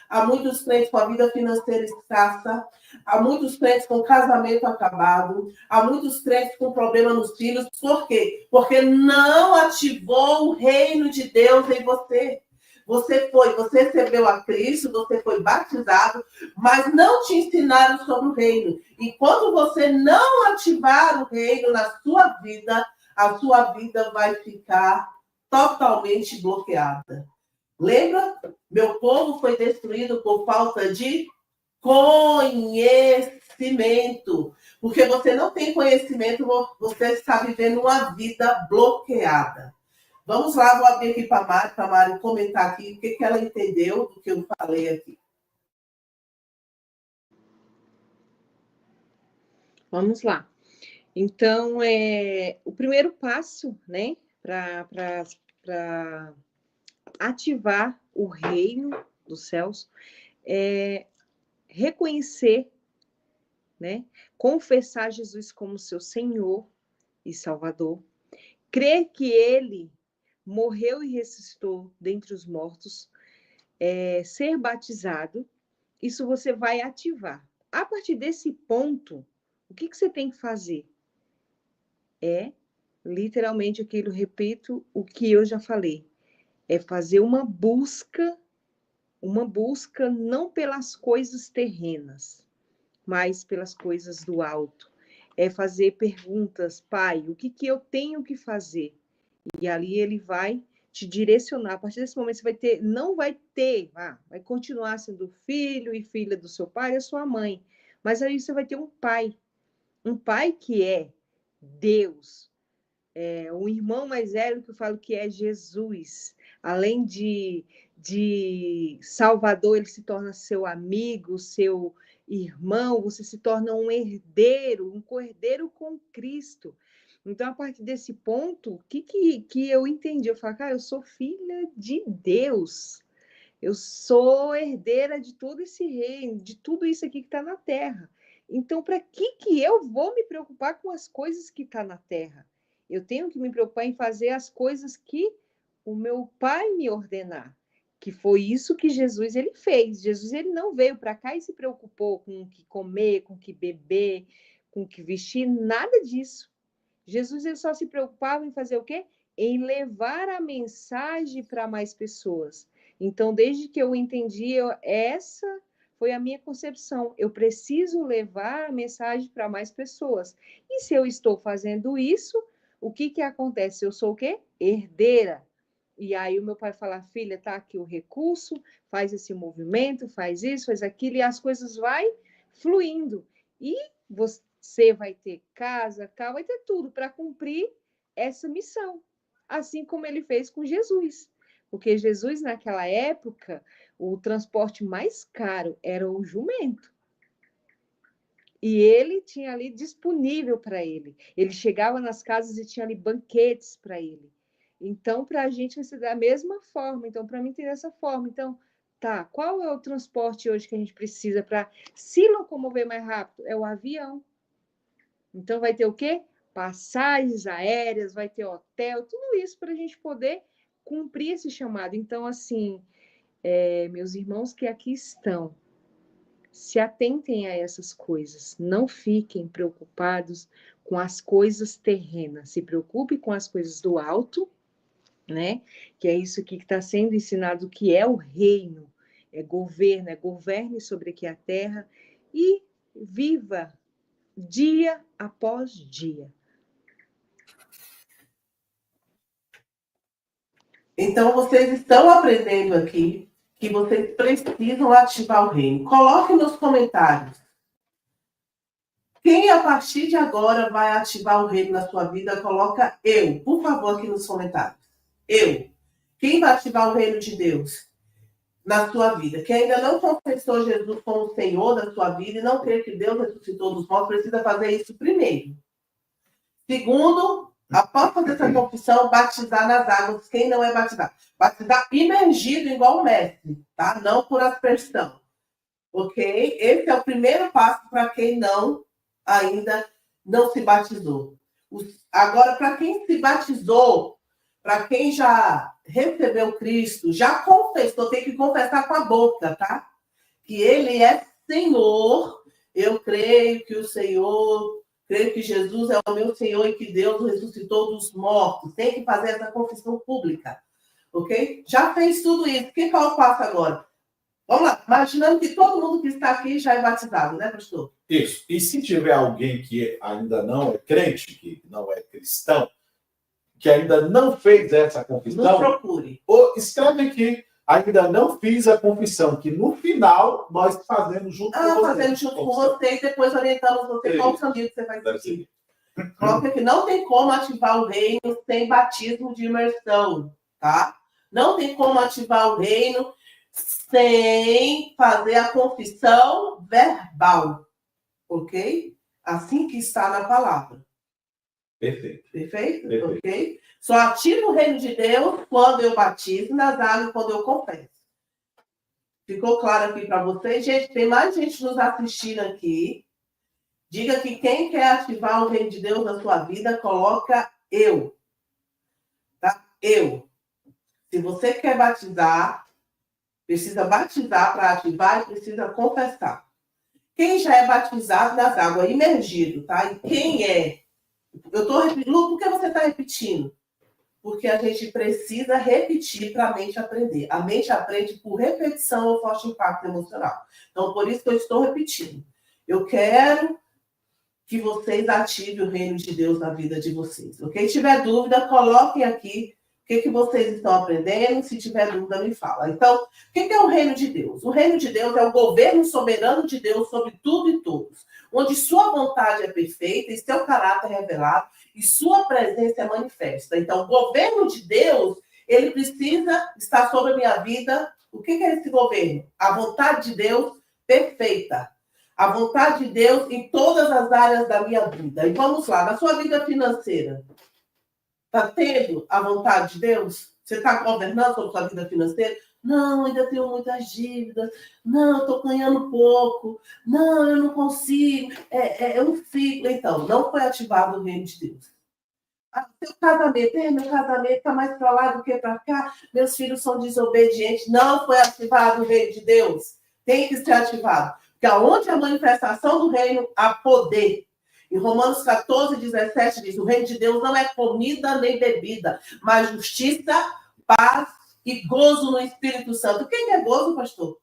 há muitos crentes com a vida financeira escassa, há muitos crentes com casamento acabado, há muitos crentes com problema nos filhos. Por quê? Porque não ativou o reino de Deus em você. Você recebeu a Cristo, você foi batizado, mas não te ensinaram sobre o reino. Enquanto você não ativar o reino na sua vida, a sua vida vai ficar totalmente bloqueada. Lembra? Meu povo foi destruído por falta de conhecimento. Porque você não tem conhecimento, você está vivendo uma vida bloqueada. Vamos lá, vou abrir aqui para a Mari comentar aqui o que ela entendeu do que eu falei aqui. Vamos lá. Então, o primeiro passo, né, para ativar o reino dos céus é reconhecer, né, confessar Jesus como seu Senhor e Salvador, crer que Ele morreu e ressuscitou dentre os mortos, ser batizado. Isso você vai ativar. A partir desse ponto, o que você tem que fazer? É literalmente aquilo, repito, o que eu já falei. É fazer uma busca não pelas coisas terrenas, mas pelas coisas do alto. É fazer perguntas, Pai, o que eu tenho que fazer? E ali ele vai te direcionar. A partir desse momento você vai continuar sendo filho e filha do seu pai e da sua mãe. Mas aí você vai ter um pai que é Deus. Um irmão mais velho que eu falo que é Jesus. Além de Salvador, ele se torna seu amigo, seu irmão, você se torna um herdeiro, um co-herdeiro com Cristo. Então, a partir desse ponto, o que eu entendi? Eu falo, cara, eu sou filha de Deus. Eu sou herdeira de todo esse reino, de tudo isso aqui que está na terra. Então, para que eu vou me preocupar com as coisas que estão na terra? Eu tenho que me preocupar em fazer as coisas que o meu pai me ordenar, que foi isso que Jesus ele fez. Jesus ele não veio para cá e se preocupou com o que comer, com o que beber, com o que vestir, nada disso. Jesus ele só se preocupava em fazer o quê? Em levar a mensagem para mais pessoas. Então, desde que eu entendi, essa foi a minha concepção. Eu preciso levar a mensagem para mais pessoas. E se eu estou fazendo isso, o que acontece? Eu sou o quê? Herdeira. E aí o meu pai fala, filha, tá aqui o recurso, faz esse movimento, faz isso, faz aquilo, e as coisas vai fluindo. E você vai ter casa, carro, vai ter tudo para cumprir essa missão. Assim como ele fez com Jesus. Porque Jesus, naquela época, o transporte mais caro era o jumento. E ele tinha ali disponível para ele. Ele chegava nas casas e tinha ali banquetes para ele. Então, para a gente vai ser da mesma forma. Então, para mim tem dessa forma. Então, tá, qual é o transporte hoje que a gente precisa para se locomover mais rápido? É o avião. Então, vai ter o quê? Passagens aéreas, vai ter hotel, tudo isso para a gente poder cumprir esse chamado. Então, assim, meus irmãos que aqui estão, se atentem a essas coisas. Não fiquem preocupados com as coisas terrenas. Se preocupe com as coisas do alto, né? Que é isso aqui que está sendo ensinado, que é o reino, é governo, governe sobre aqui a terra. E viva dia após dia. Então, vocês estão aprendendo aqui que vocês precisam ativar o reino. Coloque nos comentários. Quem, a partir de agora, vai ativar o reino na sua vida, coloca eu. Por favor, aqui nos comentários. Eu. Quem vai ativar o reino de Deus na sua vida? Quem ainda não confessou Jesus como o Senhor da sua vida e não crê que Deus ressuscitou dos mortos, precisa fazer isso primeiro. Segundo, após fazer essa confissão, batizar nas águas. Quem não é batizado? Batizar imergido igual o mestre, tá? Não por aspersão. Ok? Esse é o primeiro passo para quem ainda não se batizou. Agora, para quem se batizou, para quem já recebeu Cristo, já confessou, tem que confessar com a boca, tá? Que Ele é Senhor. Eu creio que creio que Jesus é o meu Senhor e que Deus o ressuscitou dos mortos. Tem que fazer essa confissão pública, ok? Já fez tudo isso. Qual é o passo agora? Vamos lá, imaginando que todo mundo que está aqui já é batizado, né, pastor? Isso. E se tiver alguém que ainda não é crente, que não é cristão, que ainda não fez essa confissão, nos procure. Ou escreve aqui, ainda não fiz a confissão, que no final nós fazemos junto com você. Fazendo junto com você e depois orientamos você qual o caminho que você vai seguir. Coloca que não tem como ativar o reino sem batismo de imersão, tá? Não tem como ativar o reino sem fazer a confissão verbal, ok? Assim que está na palavra. Perfeito. Perfeito? Perfeito. Ok? Só ativo o reino de Deus quando eu batizo nas águas, quando eu confesso. Ficou claro aqui para vocês? Gente, tem mais gente nos assistindo aqui. Diga que quem quer ativar o reino de Deus na sua vida, coloca eu. Tá? Eu. Se você quer batizar, precisa batizar para ativar e precisa confessar. Quem já é batizado nas águas, imergido, tá? E quem é? Eu estou repetindo. Lu, por que você está repetindo? Porque a gente precisa repetir para a mente aprender. A mente aprende por repetição ou forte impacto emocional. Então, por isso que eu estou repetindo. Eu quero que vocês ativem o reino de Deus na vida de vocês. Ok? Se tiver dúvida, coloquem aqui o que vocês estão aprendendo. Se tiver dúvida, me fala. Então, o que é o reino de Deus? O reino de Deus é o governo soberano de Deus sobre tudo e todos, onde sua vontade é perfeita e seu caráter é revelado e sua presença é manifesta. Então, o governo de Deus, ele precisa estar sobre a minha vida. O que é esse governo? A vontade de Deus perfeita. A vontade de Deus em todas as áreas da minha vida. E vamos lá, na sua vida financeira, está tendo a vontade de Deus? Você está governando sobre a sua vida financeira? Não, ainda tenho muitas dívidas. Não, estou ganhando pouco. Não, eu não consigo. É um ciclo. Então, não foi ativado o reino de Deus. Seu casamento, meu casamento está mais para lá do que para cá. Meus filhos são desobedientes. Não foi ativado o reino de Deus. Tem que ser ativado. Porque aonde a manifestação do reino, há poder. Em Romanos 14, 17 diz, o reino de Deus não é comida nem bebida, mas justiça, paz e gozo no Espírito Santo. O que é gozo, pastor?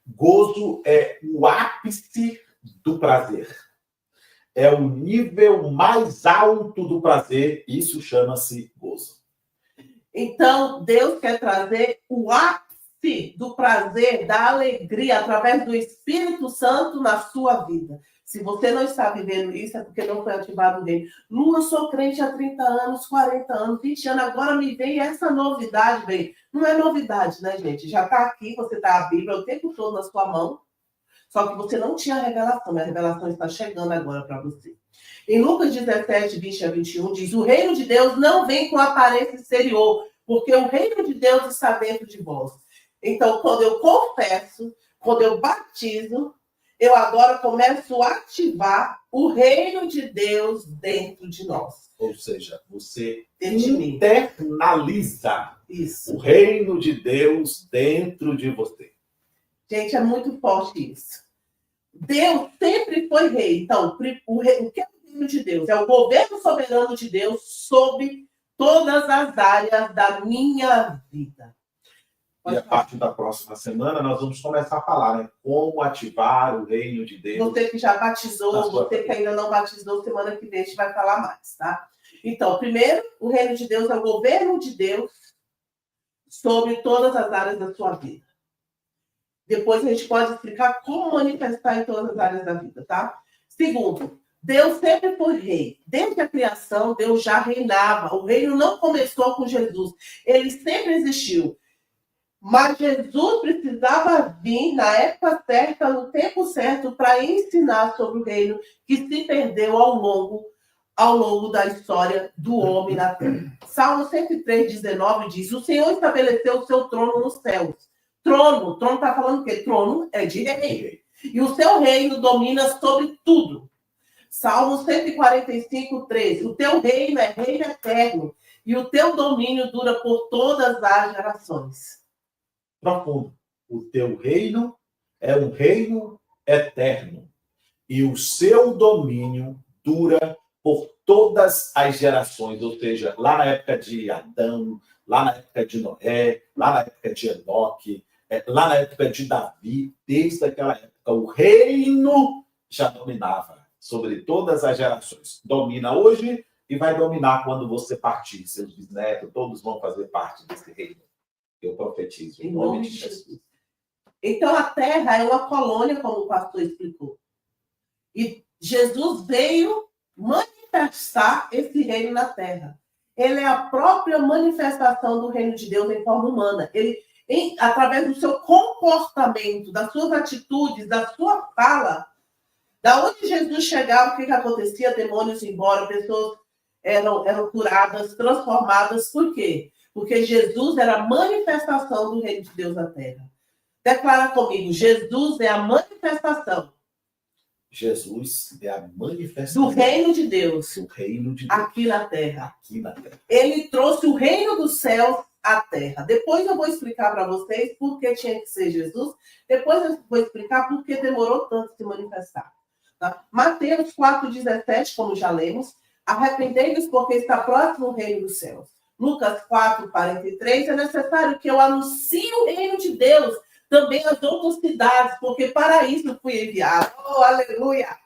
Gozo é o ápice do prazer. É o nível mais alto do prazer. Isso chama-se gozo. Então, Deus quer trazer o ápice do prazer, da alegria, através do Espírito Santo na sua vida. Se você não está vivendo isso, é porque não foi ativado o reino. Lu, eu sou crente há 30 anos, 40 anos, 20 anos, agora me vem essa novidade, bem. Não é novidade, né, gente? Já está aqui, você está a Bíblia o tempo todo na sua mão, só que você não tinha a revelação, mas a revelação está chegando agora para você. Em Lucas 17, 20 a 21, diz, o reino de Deus não vem com aparência exterior, porque o reino de Deus está dentro de vós. Então, quando eu confesso, quando eu batizo, eu agora começo a ativar o reino de Deus dentro de nós. Ou seja, você internaliza isso. O reino de Deus dentro de você. Gente, é muito forte isso. Deus sempre foi rei. Então, o que é o reino de Deus? É o governo soberano de Deus sobre todas as áreas da minha vida. E a partir da próxima semana, nós vamos começar a falar, né? Como ativar o reino de Deus. Você que já batizou, você que ainda não batizou, semana que vem a gente vai falar mais, tá? Então, primeiro, o reino de Deus é o governo de Deus sobre todas as áreas da sua vida. Depois a gente pode explicar como manifestar em todas as áreas da vida, tá? Segundo, Deus sempre foi rei. Desde a criação, Deus já reinava. O reino não começou com Jesus. Ele sempre existiu. Mas Jesus precisava vir na época certa, no tempo certo, para ensinar sobre o reino que se perdeu ao longo da história do homem na terra. Salmo 103:19 diz: o Senhor estabeleceu o seu trono nos céus. Trono está falando o quê? Trono é de rei. E o seu reino domina sobre tudo. Salmo 145:13. O teu reino é reino eterno, e o teu domínio dura por todas as gerações. Profundo. O teu reino é um reino eterno, e o seu domínio dura por todas as gerações. Ou seja, lá na época de Adão, lá na época de Noé, lá na época de Enoque, lá na época de Davi, desde aquela época, o reino já dominava sobre todas as gerações. Domina hoje e vai dominar quando você partir. Seus bisnetos, todos vão fazer parte desse reino. Eu profetizo em nome de Jesus. Então, a terra é uma colônia, como o pastor explicou. E Jesus veio manifestar esse reino na terra. Ele é a própria manifestação do reino de Deus em forma humana. Ele, através do seu comportamento, das suas atitudes, da sua fala, da onde Jesus chegava, o que acontecia? Demônios iam embora, pessoas eram curadas, transformadas. Por quê? Porque Jesus era a manifestação do reino de Deus na terra. Declara comigo: Jesus é a manifestação. Jesus é a manifestação do reino de Deus. Do reino de Deus. Aqui na terra. Aqui na terra. Ele trouxe o reino dos céus à terra. Depois eu vou explicar para vocês por que tinha que ser Jesus. Depois eu vou explicar por que demorou tanto se manifestar. Tá? Mateus 4,17, como já lemos. Arrependei-vos porque está próximo o reino dos céus. Lucas 4,43. É necessário que eu anuncie o reino de Deus também às outras cidades, porque para isso eu fui enviado. Oh, aleluia!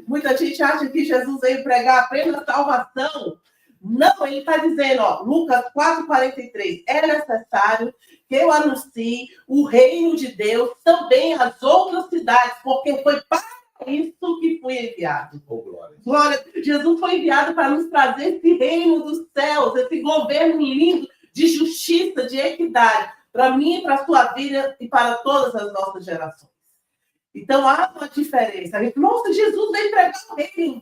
Muita gente acha que Jesus veio pregar apenas salvação. Não, ele está dizendo, ó, Lucas 4,43, é necessário que eu anuncie o reino de Deus também às outras cidades, porque foi para isso que fui enviado. Oh, glória. Glória. Jesus foi enviado para nos trazer esse reino dos céus, esse governo lindo de justiça, de equidade, para mim, para a sua vida e para todas as nossas gerações. Então, há uma diferença. A gente, nossa, Jesus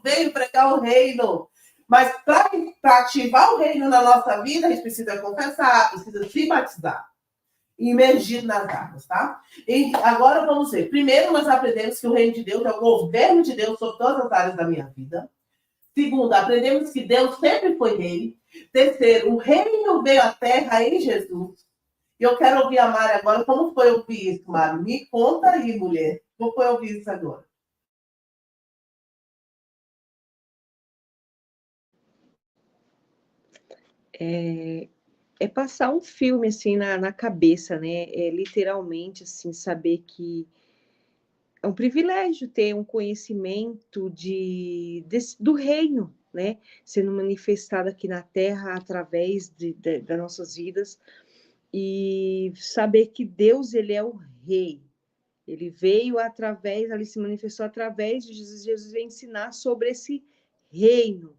veio pregar o reino. Mas para ativar o reino na nossa vida, a gente precisa confessar, precisa se batizar. Imergido nas águas, tá? E agora vamos ver. Primeiro, nós aprendemos que o reino de Deus é o governo de Deus sobre todas as áreas da minha vida. Segundo, aprendemos que Deus sempre foi rei. Terceiro, o reino veio à terra em Jesus. E eu quero ouvir a Mari agora. Como foi ouvir isso, Mari? Me conta aí, mulher. Como foi ouvir isso agora? É passar um filme, assim, na cabeça, né? É literalmente, assim, saber que é um privilégio ter um conhecimento do reino, né? Sendo manifestado aqui na Terra através das nossas vidas. E saber que Deus, ele é o rei. Ele veio ele se manifestou através de Jesus. Jesus veio ensinar sobre esse reino.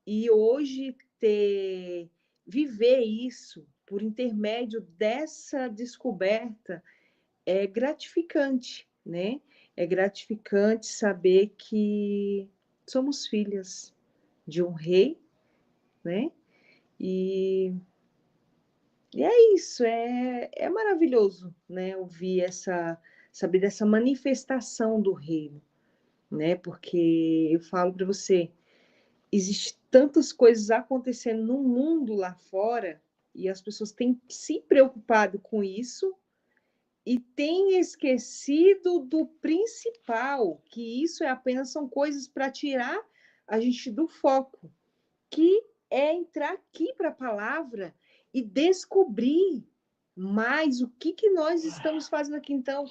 E hoje viver isso por intermédio dessa descoberta é gratificante, né? É gratificante saber que somos filhas de um rei, né? E é isso, é maravilhoso, né? Saber dessa manifestação do reino, né? Porque eu falo para você, existem tantas coisas acontecendo no mundo lá fora e as pessoas têm se preocupado com isso e têm esquecido do principal, que isso são coisas para tirar a gente do foco, que é entrar aqui para a palavra e descobrir Mas o que nós estamos fazendo aqui, então?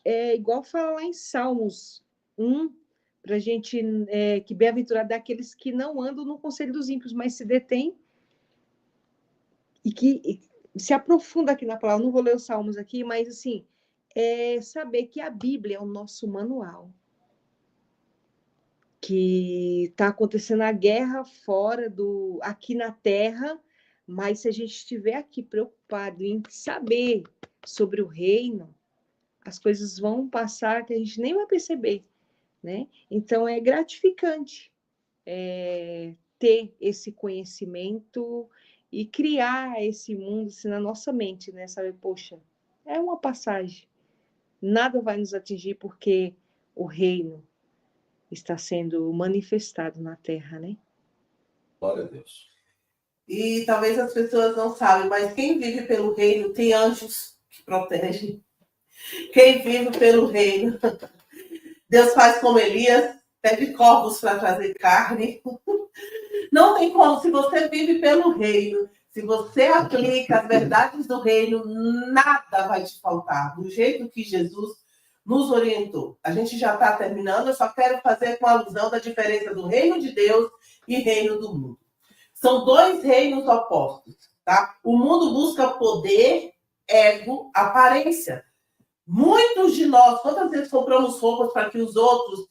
É igual fala lá em Salmos 1, para a gente, que bem-aventurado daqueles que não andam no conselho dos ímpios, mas se detêm e se aprofunda aqui na palavra. Não vou ler os Salmos aqui, mas assim, saber que a Bíblia é o nosso manual. Que está acontecendo a guerra aqui na Terra, mas se a gente estiver aqui preocupado em saber sobre o reino, as coisas vão passar que a gente nem vai perceber, né? Então é gratificante ter esse conhecimento e criar esse mundo assim, na nossa mente, né? Saber, poxa, é uma passagem, nada vai nos atingir porque o reino está sendo manifestado na Terra, né? Glória a Deus. E talvez as pessoas não sabem, mas quem vive pelo reino tem anjos que protegem. Quem vive pelo reino, Deus faz como Elias, pede corvos para trazer carne. Não tem como, se você vive pelo reino, se você aplica as verdades do reino, nada vai te faltar, do jeito que Jesus nos orientou. A gente já está terminando, eu só quero fazer com alusão da diferença do reino de Deus e reino do mundo. São dois reinos opostos, tá? O mundo busca poder, ego, aparência. Muitos de nós, quantas vezes compramos roupas para que os outros,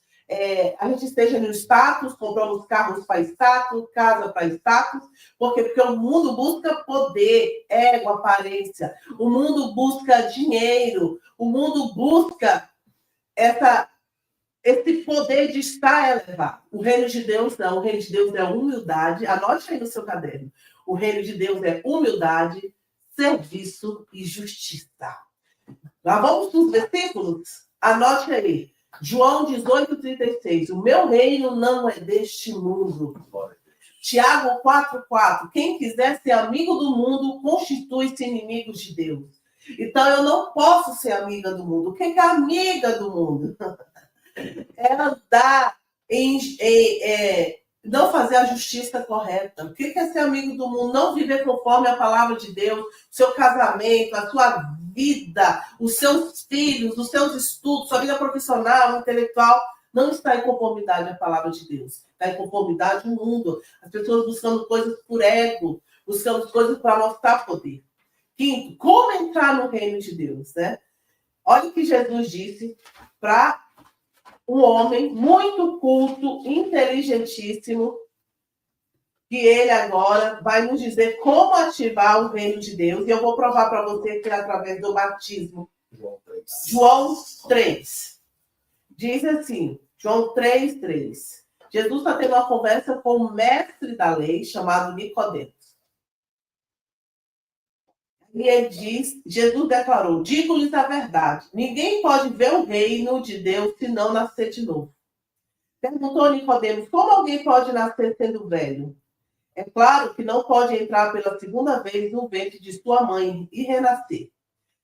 a gente esteja no status, compramos carros para status, casa para status, porque o mundo busca poder, ego, aparência, o mundo busca dinheiro, o mundo busca esse poder de estar elevado. O reino de Deus não, o reino de Deus é humildade, anote aí no seu caderno, o reino de Deus é humildade, serviço e justiça. Lá vamos para os versículos? Anote aí. João 18:36. O meu reino não é deste mundo. Tiago 4:4. Quem quiser ser amigo do mundo, constitui-se inimigo de Deus. Então, eu não posso ser amiga do mundo. O que é amiga do mundo? É andar não fazer a justiça correta. O que é ser amigo do mundo? Não viver conforme a palavra de Deus, o seu casamento, a sua vida, os seus filhos, os seus estudos, sua vida profissional, intelectual, não está em conformidade à palavra de Deus. Está em conformidade com o mundo. As pessoas buscando coisas por ego, buscando coisas para mostrar poder. Quinto, como entrar no reino de Deus, né? Olha o que Jesus disse para um homem muito culto, inteligentíssimo, que ele agora vai nos dizer como ativar o reino de Deus. E eu vou provar para você que é através do batismo. João 3. Diz assim, João 3:3. Jesus está tendo uma conversa com o mestre da lei, chamado Nicodemos. E ele diz, Jesus declarou, digo-lhes a verdade, ninguém pode ver o reino de Deus se não nascer de novo. Perguntou Nicodemos, como alguém pode nascer sendo velho? É claro que não pode entrar pela segunda vez no ventre de sua mãe e renascer.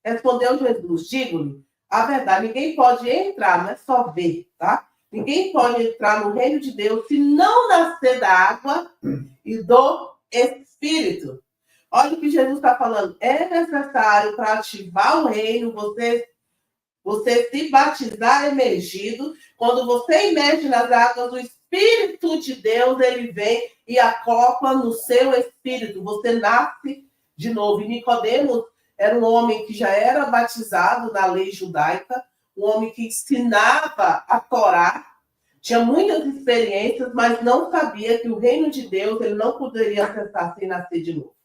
Respondeu Jesus, digo-lhe, a verdade, ninguém pode entrar, não é só ver, tá? Ninguém pode entrar no reino de Deus se não nascer da água e do Espírito. Olha o que Jesus está falando. É necessário para ativar o reino, você se batizar emergido. Quando você emerge nas águas, o Espírito de Deus, ele vem e acopla no seu espírito. Você nasce de novo. E Nicodemos era um homem que já era batizado na lei judaica, um homem que ensinava a Torá, tinha muitas experiências, mas não sabia que o reino de Deus ele não poderia acessar sem nascer de novo.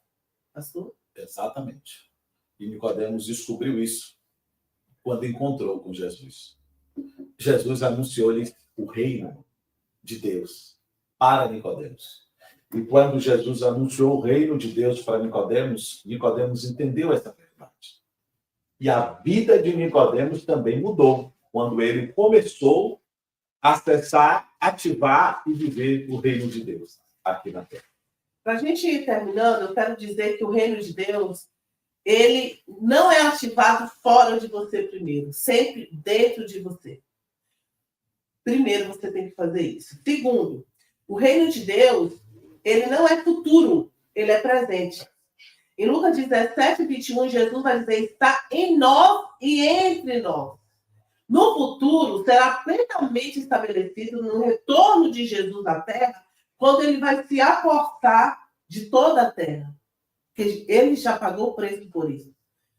Pastor? Exatamente. E Nicodemos descobriu isso quando encontrou com Jesus. Jesus anunciou-lhe o reino de Deus para Nicodemos. E quando Jesus anunciou o reino de Deus para Nicodemos, Nicodemos entendeu essa verdade. E a vida de Nicodemos também mudou quando ele começou a acessar, ativar e viver o reino de Deus aqui na Terra. Para a gente ir terminando, eu quero dizer que o reino de Deus, ele não é ativado fora de você primeiro, sempre dentro de você. Primeiro você tem que fazer isso. Segundo, o reino de Deus, ele não é futuro, ele é presente. Em Lucas 17, 21, Jesus vai dizer, está em nós e entre nós. No futuro, será plenamente estabelecido no retorno de Jesus à Terra, quando ele vai se aportar de toda a Terra. Porque ele já pagou o preço por isso.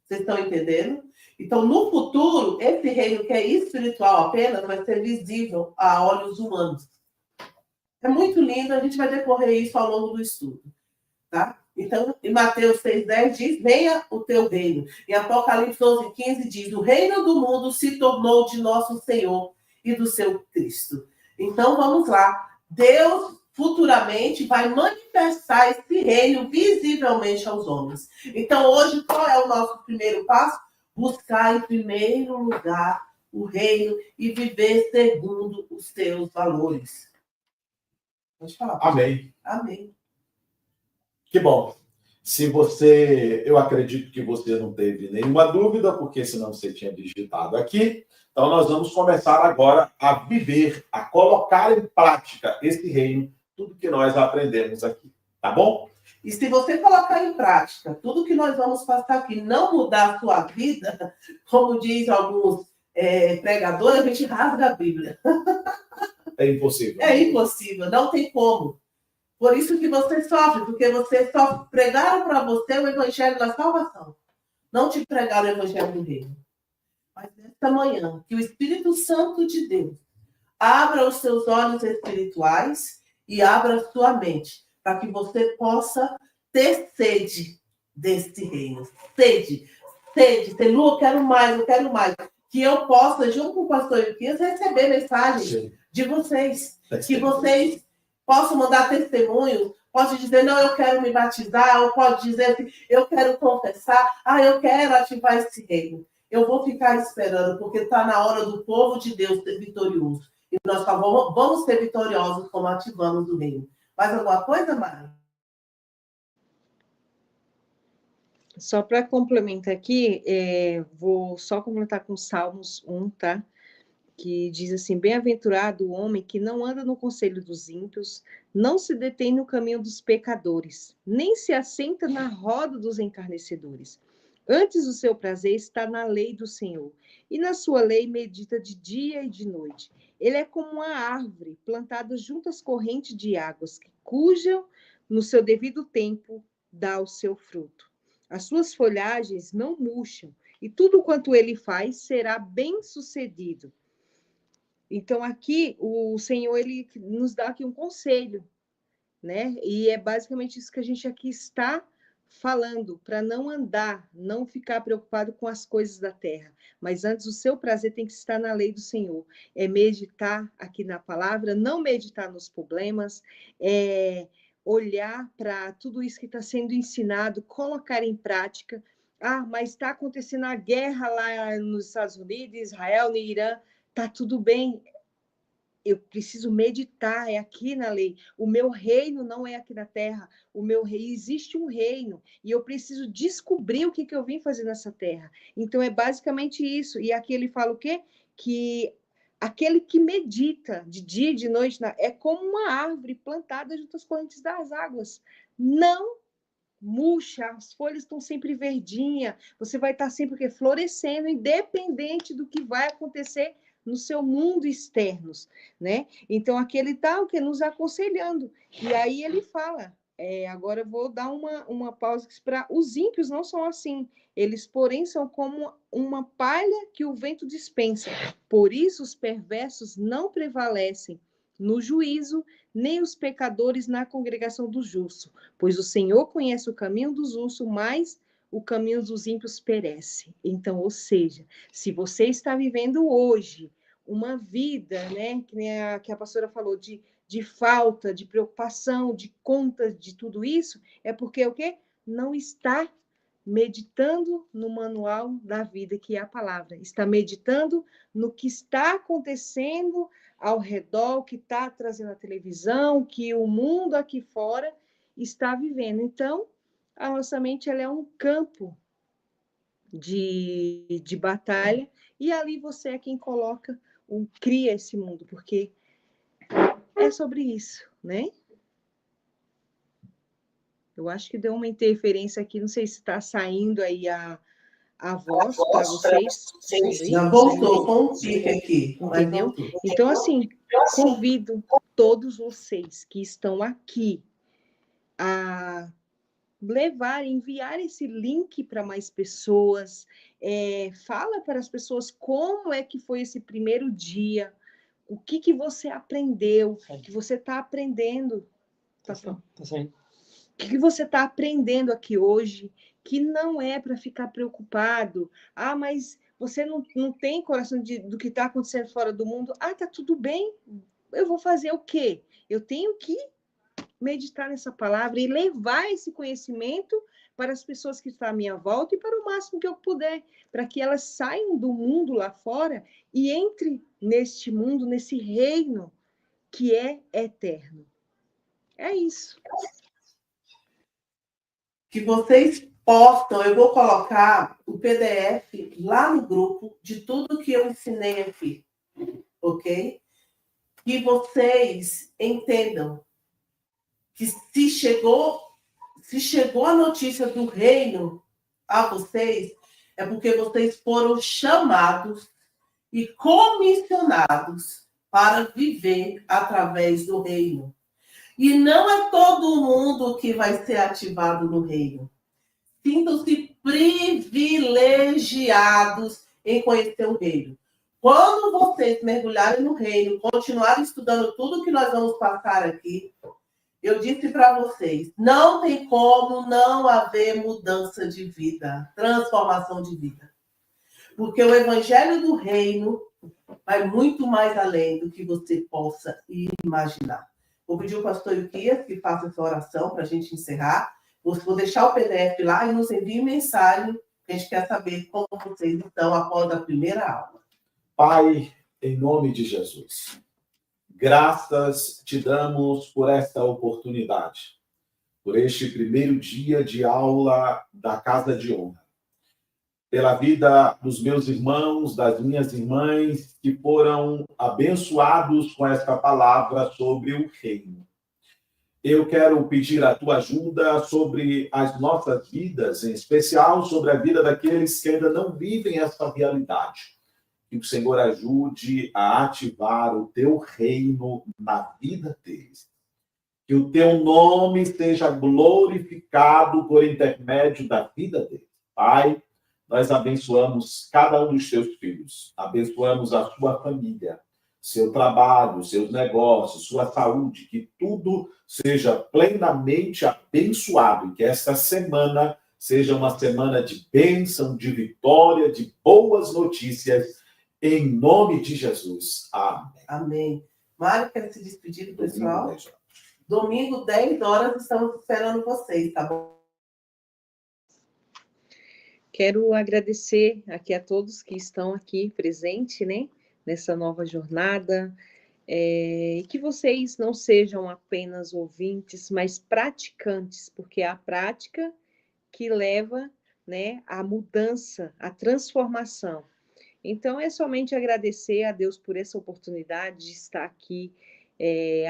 Vocês estão entendendo? Então, no futuro, esse reino que é espiritual apenas vai ser visível a olhos humanos. É muito lindo, a gente vai decorrer isso ao longo do estudo. Tá? Então, em Mateus 6,10 diz, venha o teu reino. Em Apocalipse 11,15 diz, o reino do mundo se tornou de nosso Senhor e do seu Cristo. Então, vamos lá. Deus futuramente vai manifestar esse reino visivelmente aos homens. Então, hoje, qual é o nosso primeiro passo? Buscar em primeiro lugar o reino e viver segundo os seus valores. Pode falar. Amém. Amém. Que bom. Eu acredito que você não teve nenhuma dúvida, porque senão você tinha digitado aqui. Então, nós vamos começar agora a viver, a colocar em prática esse reino, tudo que nós aprendemos aqui. Tá bom? E se você colocar em prática tudo que nós vamos passar aqui, não mudar a sua vida, como diz alguns pregadores, a gente rasga a Bíblia. É impossível. É impossível, não tem como. Por isso que você sofre, porque você só pregaram para você o evangelho da salvação. Não te pregaram o evangelho do reino. Mas nesta manhã, que o Espírito Santo de Deus abra os seus olhos espirituais e abra a sua mente, para que você possa ter sede deste reino. Sede. Lu, eu quero mais, eu quero mais. Que eu possa, junto com o pastor Euquias, receber mensagens de vocês. Que vocês possam mandar testemunhos, pode dizer, não, eu quero me batizar, ou pode dizer assim, eu quero confessar, eu quero ativar esse reino. Eu vou ficar esperando, porque está na hora do povo de Deus ser vitorioso. E nós só vamos ser vitoriosos como ativamos o reino. Mais alguma coisa, Mari? Só para complementar aqui, vou só complementar com Salmos 1, tá? Que diz assim, bem-aventurado o homem que não anda no conselho dos ímpios, não se detém no caminho dos pecadores, nem se assenta na roda dos encarnecedores. Antes o seu prazer está na lei do Senhor, e na sua lei medita de dia e de noite. Ele é como uma árvore plantada junto às correntes de águas, cuja, no seu devido tempo, dá o seu fruto. As suas folhagens não murcham, e tudo quanto ele faz será bem-sucedido. Então, aqui, o Senhor, ele nos dá aqui um conselho, né? E é basicamente isso que a gente aqui está falando, para não andar, não ficar preocupado com as coisas da terra. Mas antes, o seu prazer tem que estar na lei do Senhor. É meditar aqui na palavra, não meditar nos problemas, olhar para tudo isso que está sendo ensinado, colocar em prática. Mas está acontecendo a guerra lá nos Estados Unidos, Israel, no Irã. Tá tudo bem, eu preciso meditar, é aqui na lei. O meu reino não é aqui na terra, o meu reino, existe um reino, e eu preciso descobrir o que eu vim fazer nessa terra. Então, é basicamente isso. E aqui ele fala o quê? Que aquele que medita de dia e de noite é como uma árvore plantada junto às correntes das águas. Não murcha, as folhas estão sempre verdinhas, você vai estar sempre florescendo, independente do que vai acontecer no seu mundo externo, né? Então, aqui ele está nos aconselhando. E aí ele fala, agora eu vou dar uma pausa para os ímpios não são assim. Eles, porém, são como uma palha que o vento dispensa. Por isso, os perversos não prevalecem no juízo, nem os pecadores na congregação do justo, pois o Senhor conhece o caminho dos justos, mas o caminho dos ímpios perece. Então, ou seja, se você está vivendo hoje uma vida, né, que a pastora falou, de falta, de preocupação, de conta de tudo isso, é porque o quê? Não está meditando no manual da vida, que é a palavra. Está meditando no que está acontecendo ao redor, o que está trazendo a televisão, que o mundo aqui fora está vivendo. Então, a nossa mente ela é um campo de batalha, e ali você é quem cria esse mundo, porque é sobre isso, né? Eu acho que deu uma interferência aqui, não sei se está saindo aí a voz para vocês. Já voltou com um pique aqui. Mas Entendeu? voltou. Então, assim, convido todos vocês que estão aqui a enviar esse link para mais pessoas. Fala para as pessoas como é que foi esse primeiro dia, o que você aprendeu, que você está aprendendo. Tá saindo. O que você está aprendendo aqui hoje, que não é para ficar preocupado. Ah, mas você não tem coração do que está acontecendo fora do mundo. Ah, tá tudo bem. Eu vou fazer o quê? Eu tenho que meditar nessa palavra e levar esse conhecimento para as pessoas que estão à minha volta e para o máximo que eu puder, para que elas saiam do mundo lá fora e entrem neste mundo, nesse reino que é eterno. É isso. Que vocês possam, eu vou colocar o PDF lá no grupo de tudo que eu ensinei aqui, ok? Que vocês entendam que se chegou a notícia do reino a vocês, é porque vocês foram chamados e comissionados para viver através do reino. E não é todo mundo que vai ser ativado no reino. Sintam-se privilegiados em conhecer o reino. Quando vocês mergulharem no reino, continuarem estudando tudo que nós vamos passar aqui, eu disse para vocês, não tem como não haver mudança de vida, transformação de vida. Porque o evangelho do reino vai muito mais além do que você possa imaginar. Vou pedir ao pastor Ilquias que faça essa oração para a gente encerrar. Vou deixar o PDF lá e nos envie mensagem. A gente quer saber como vocês estão após a primeira aula. Pai, em nome de Jesus, graças te damos por esta oportunidade, por este primeiro dia de aula da Casa de Honra, pela vida dos meus irmãos, das minhas irmãs, que foram abençoados com esta palavra sobre o reino. Eu quero pedir a tua ajuda sobre as nossas vidas, em especial sobre a vida daqueles que ainda não vivem essa realidade. Que o Senhor ajude a ativar o teu reino na vida deles. Que o teu nome seja glorificado por intermédio da vida deles. Pai, nós abençoamos cada um dos teus filhos, abençoamos a sua família, seu trabalho, seus negócios, sua saúde, que tudo seja plenamente abençoado e que esta semana seja uma semana de bênção, de vitória, de boas notícias, em nome de Jesus. Amém. Amém. Mário, quer se despedir do pessoal? Domingo, 10 horas, estamos esperando vocês, tá bom? Quero agradecer aqui a todos que estão aqui presentes, né, nessa nova jornada, e que vocês não sejam apenas ouvintes, mas praticantes, porque é a prática que leva, né, à mudança, à transformação. Então, é somente agradecer a Deus por essa oportunidade de estar aqui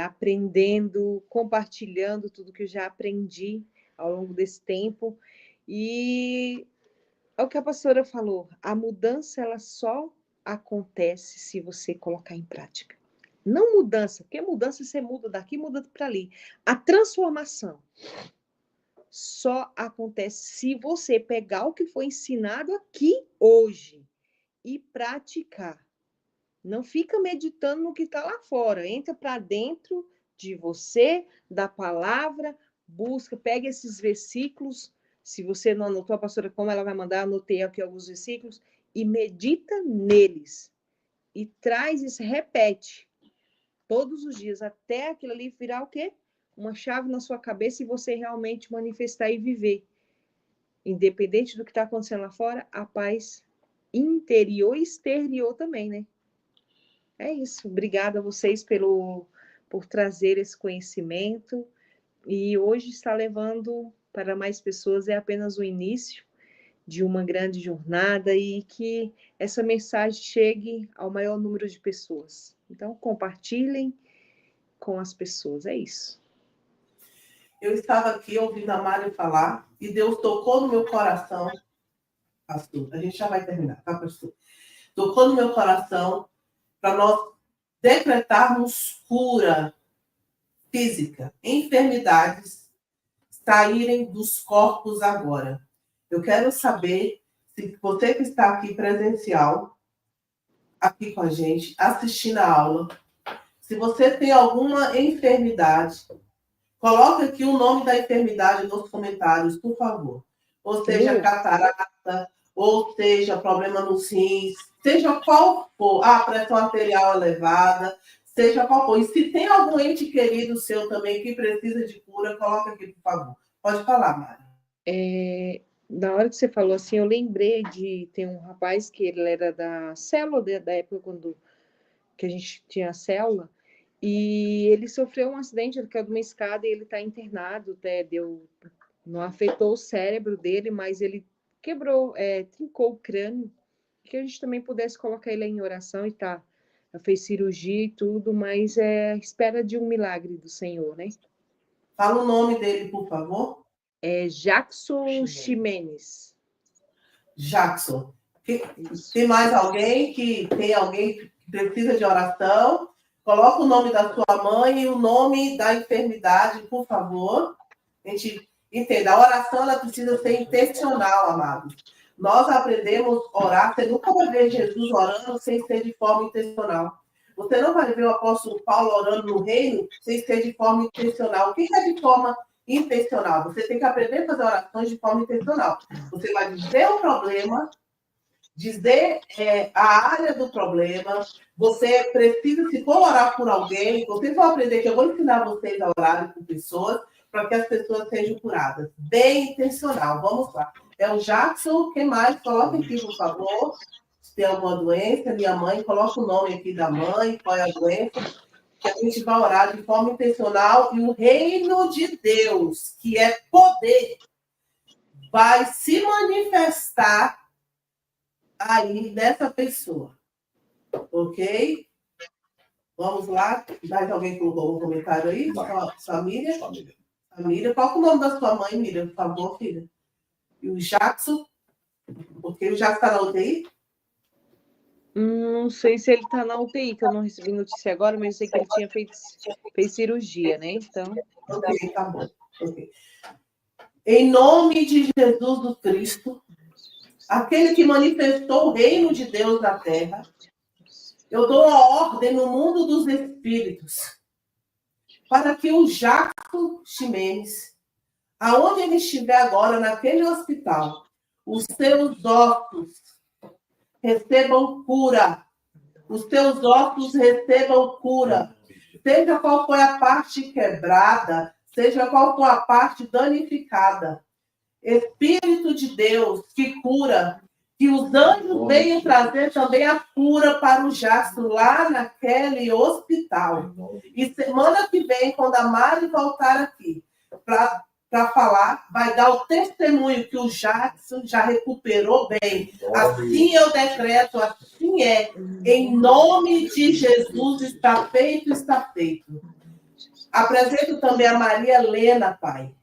aprendendo, compartilhando tudo que eu já aprendi ao longo desse tempo. E é o que a pastora falou, a mudança ela só acontece se você colocar em prática. Não mudança, porque mudança você muda daqui, muda para ali. A transformação só acontece se você pegar o que foi ensinado aqui hoje e praticar. Não fica meditando no que está lá fora. Entra para dentro de você, da palavra, busca, pega esses versículos. Se você não anotou, a pastora, como ela vai mandar, anotei aqui alguns versículos, e medita neles. E traz isso, repete todos os dias, até aquilo ali virar o quê? Uma chave na sua cabeça e você realmente manifestar e viver. Independente do que está acontecendo lá fora, a paz interior e exterior também, né? É isso. Obrigada a vocês por trazer esse conhecimento. E hoje está levando para mais pessoas, é apenas o início de uma grande jornada e que essa mensagem chegue ao maior número de pessoas. Então, compartilhem com as pessoas. É isso. Eu estava aqui ouvindo a Mari falar e Deus tocou no meu coração, pastor. A gente já vai terminar, tá, pastor? Tocou no meu coração para nós decretarmos cura física, enfermidades saírem dos corpos agora. Eu quero saber se você que está aqui presencial, aqui com a gente, assistindo a aula, se você tem alguma enfermidade, coloque aqui o nome da enfermidade nos comentários, por favor. Ou seja, catarata, ou seja, problema nos rins, seja qual for, pressão arterial elevada, seja qual for. E se tem algum ente querido seu também que precisa de cura, coloque aqui, por favor. Pode falar, Mari. Na hora que você falou assim, eu lembrei de ter um rapaz que ele era da célula, da época que a gente tinha a célula, e ele sofreu um acidente, ele caiu de uma escada e ele está internado, até não afetou o cérebro dele, mas ele quebrou, trincou o crânio, que a gente também pudesse colocar ele em oração e tá. Fez cirurgia e tudo, mas espera de um milagre do Senhor, né? Fala o nome dele, por favor. Jackson Ximenes. Jackson. Tem mais alguém que precisa de oração? Coloca o nome da sua mãe e o nome da enfermidade, por favor. A gente entenda, a oração ela precisa ser intencional, amados. Nós aprendemos a orar, você nunca vai ver Jesus orando sem ser de forma intencional. Você não vai ver o apóstolo Paulo orando no reino sem ser de forma intencional. O que é de forma intencional? Você tem que aprender a fazer orações de forma intencional. Você vai dizer o problema, dizer a área do problema, você precisa, se for orar por alguém, vocês vão aprender que eu vou ensinar vocês a orarem por pessoas, para que as pessoas sejam curadas. Bem intencional, vamos lá. É o Jackson, quem mais? Coloca aqui, por favor, se tem alguma doença, minha mãe, coloca o nome aqui da mãe, qual é a doença, que a gente vai orar de forma intencional, e o reino de Deus, que é poder, vai se manifestar aí nessa pessoa. Ok? Vamos lá. Mais alguém colocou um comentário aí? Sua Miriam? Miriam. Qual é o nome da sua mãe, Miriam? Por favor, filha. E o Jackson? Porque o Jackson está na UTI? Não sei se ele está na UTI, que eu não recebi notícia agora, mas eu sei que ele fez cirurgia, né? Então. Ok, tá bom. Okay. Em nome de Jesus do Cristo, aquele que manifestou o reino de Deus na terra, eu dou a ordem no mundo dos espíritos para que o Jackson Ximenes, aonde ele estiver agora, naquele hospital, os seus ossos recebam cura. Os seus ossos recebam cura. Seja qual for a parte quebrada, seja qual for a parte danificada. Espírito de Deus que cura, que os anjos venham trazer também a cura para o Jackson lá naquele hospital. E semana que vem, quando a Mari voltar aqui para falar, vai dar o testemunho que o Jackson já recuperou bem. Assim eu decreto, assim é. Em nome de Jesus, está feito, está feito. Apresento também a Maria Helena, Pai.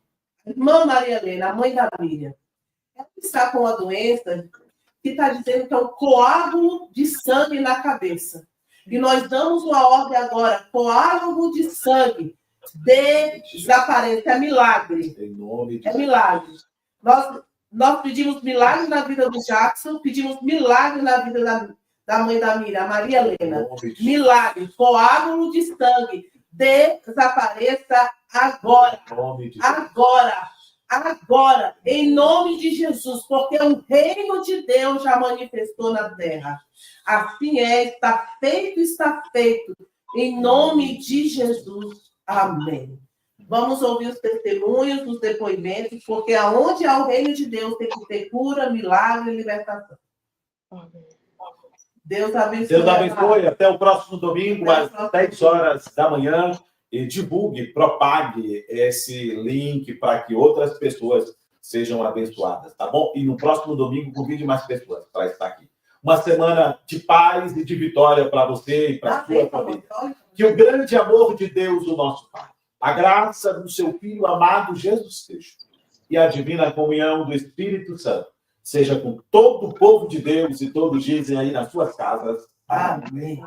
Irmã Maria Helena, a mãe da Miriam. Ela está com uma doença que está dizendo que é um coágulo de sangue na cabeça. E nós damos uma ordem agora, coágulo de sangue, desaparece, é milagre. É milagre. Nós pedimos milagre na vida do Jackson, pedimos milagre na vida da mãe da Miriam, a Maria Helena. Milagre, coágulo de sangue, desapareça agora. Agora, em nome de Jesus, porque o reino de Deus já manifestou na terra. Assim é, está feito, em nome de Jesus. Amém. Vamos ouvir os testemunhos, os depoimentos, porque aonde há o reino de Deus tem que ter cura, milagre e libertação. Deus abençoe. Deus abençoe. Até o próximo domingo, às 10 horas da manhã. E divulgue, propague esse link para que outras pessoas sejam abençoadas, tá bom? E no próximo domingo, convide mais pessoas para estar aqui. Uma semana de paz e de vitória para você e para a sua família. Que o grande amor de Deus, o nosso Pai, a graça do seu Filho amado Jesus Cristo e a divina comunhão do Espírito Santo seja com todo o povo de Deus e todos dizem aí nas suas casas. Amém.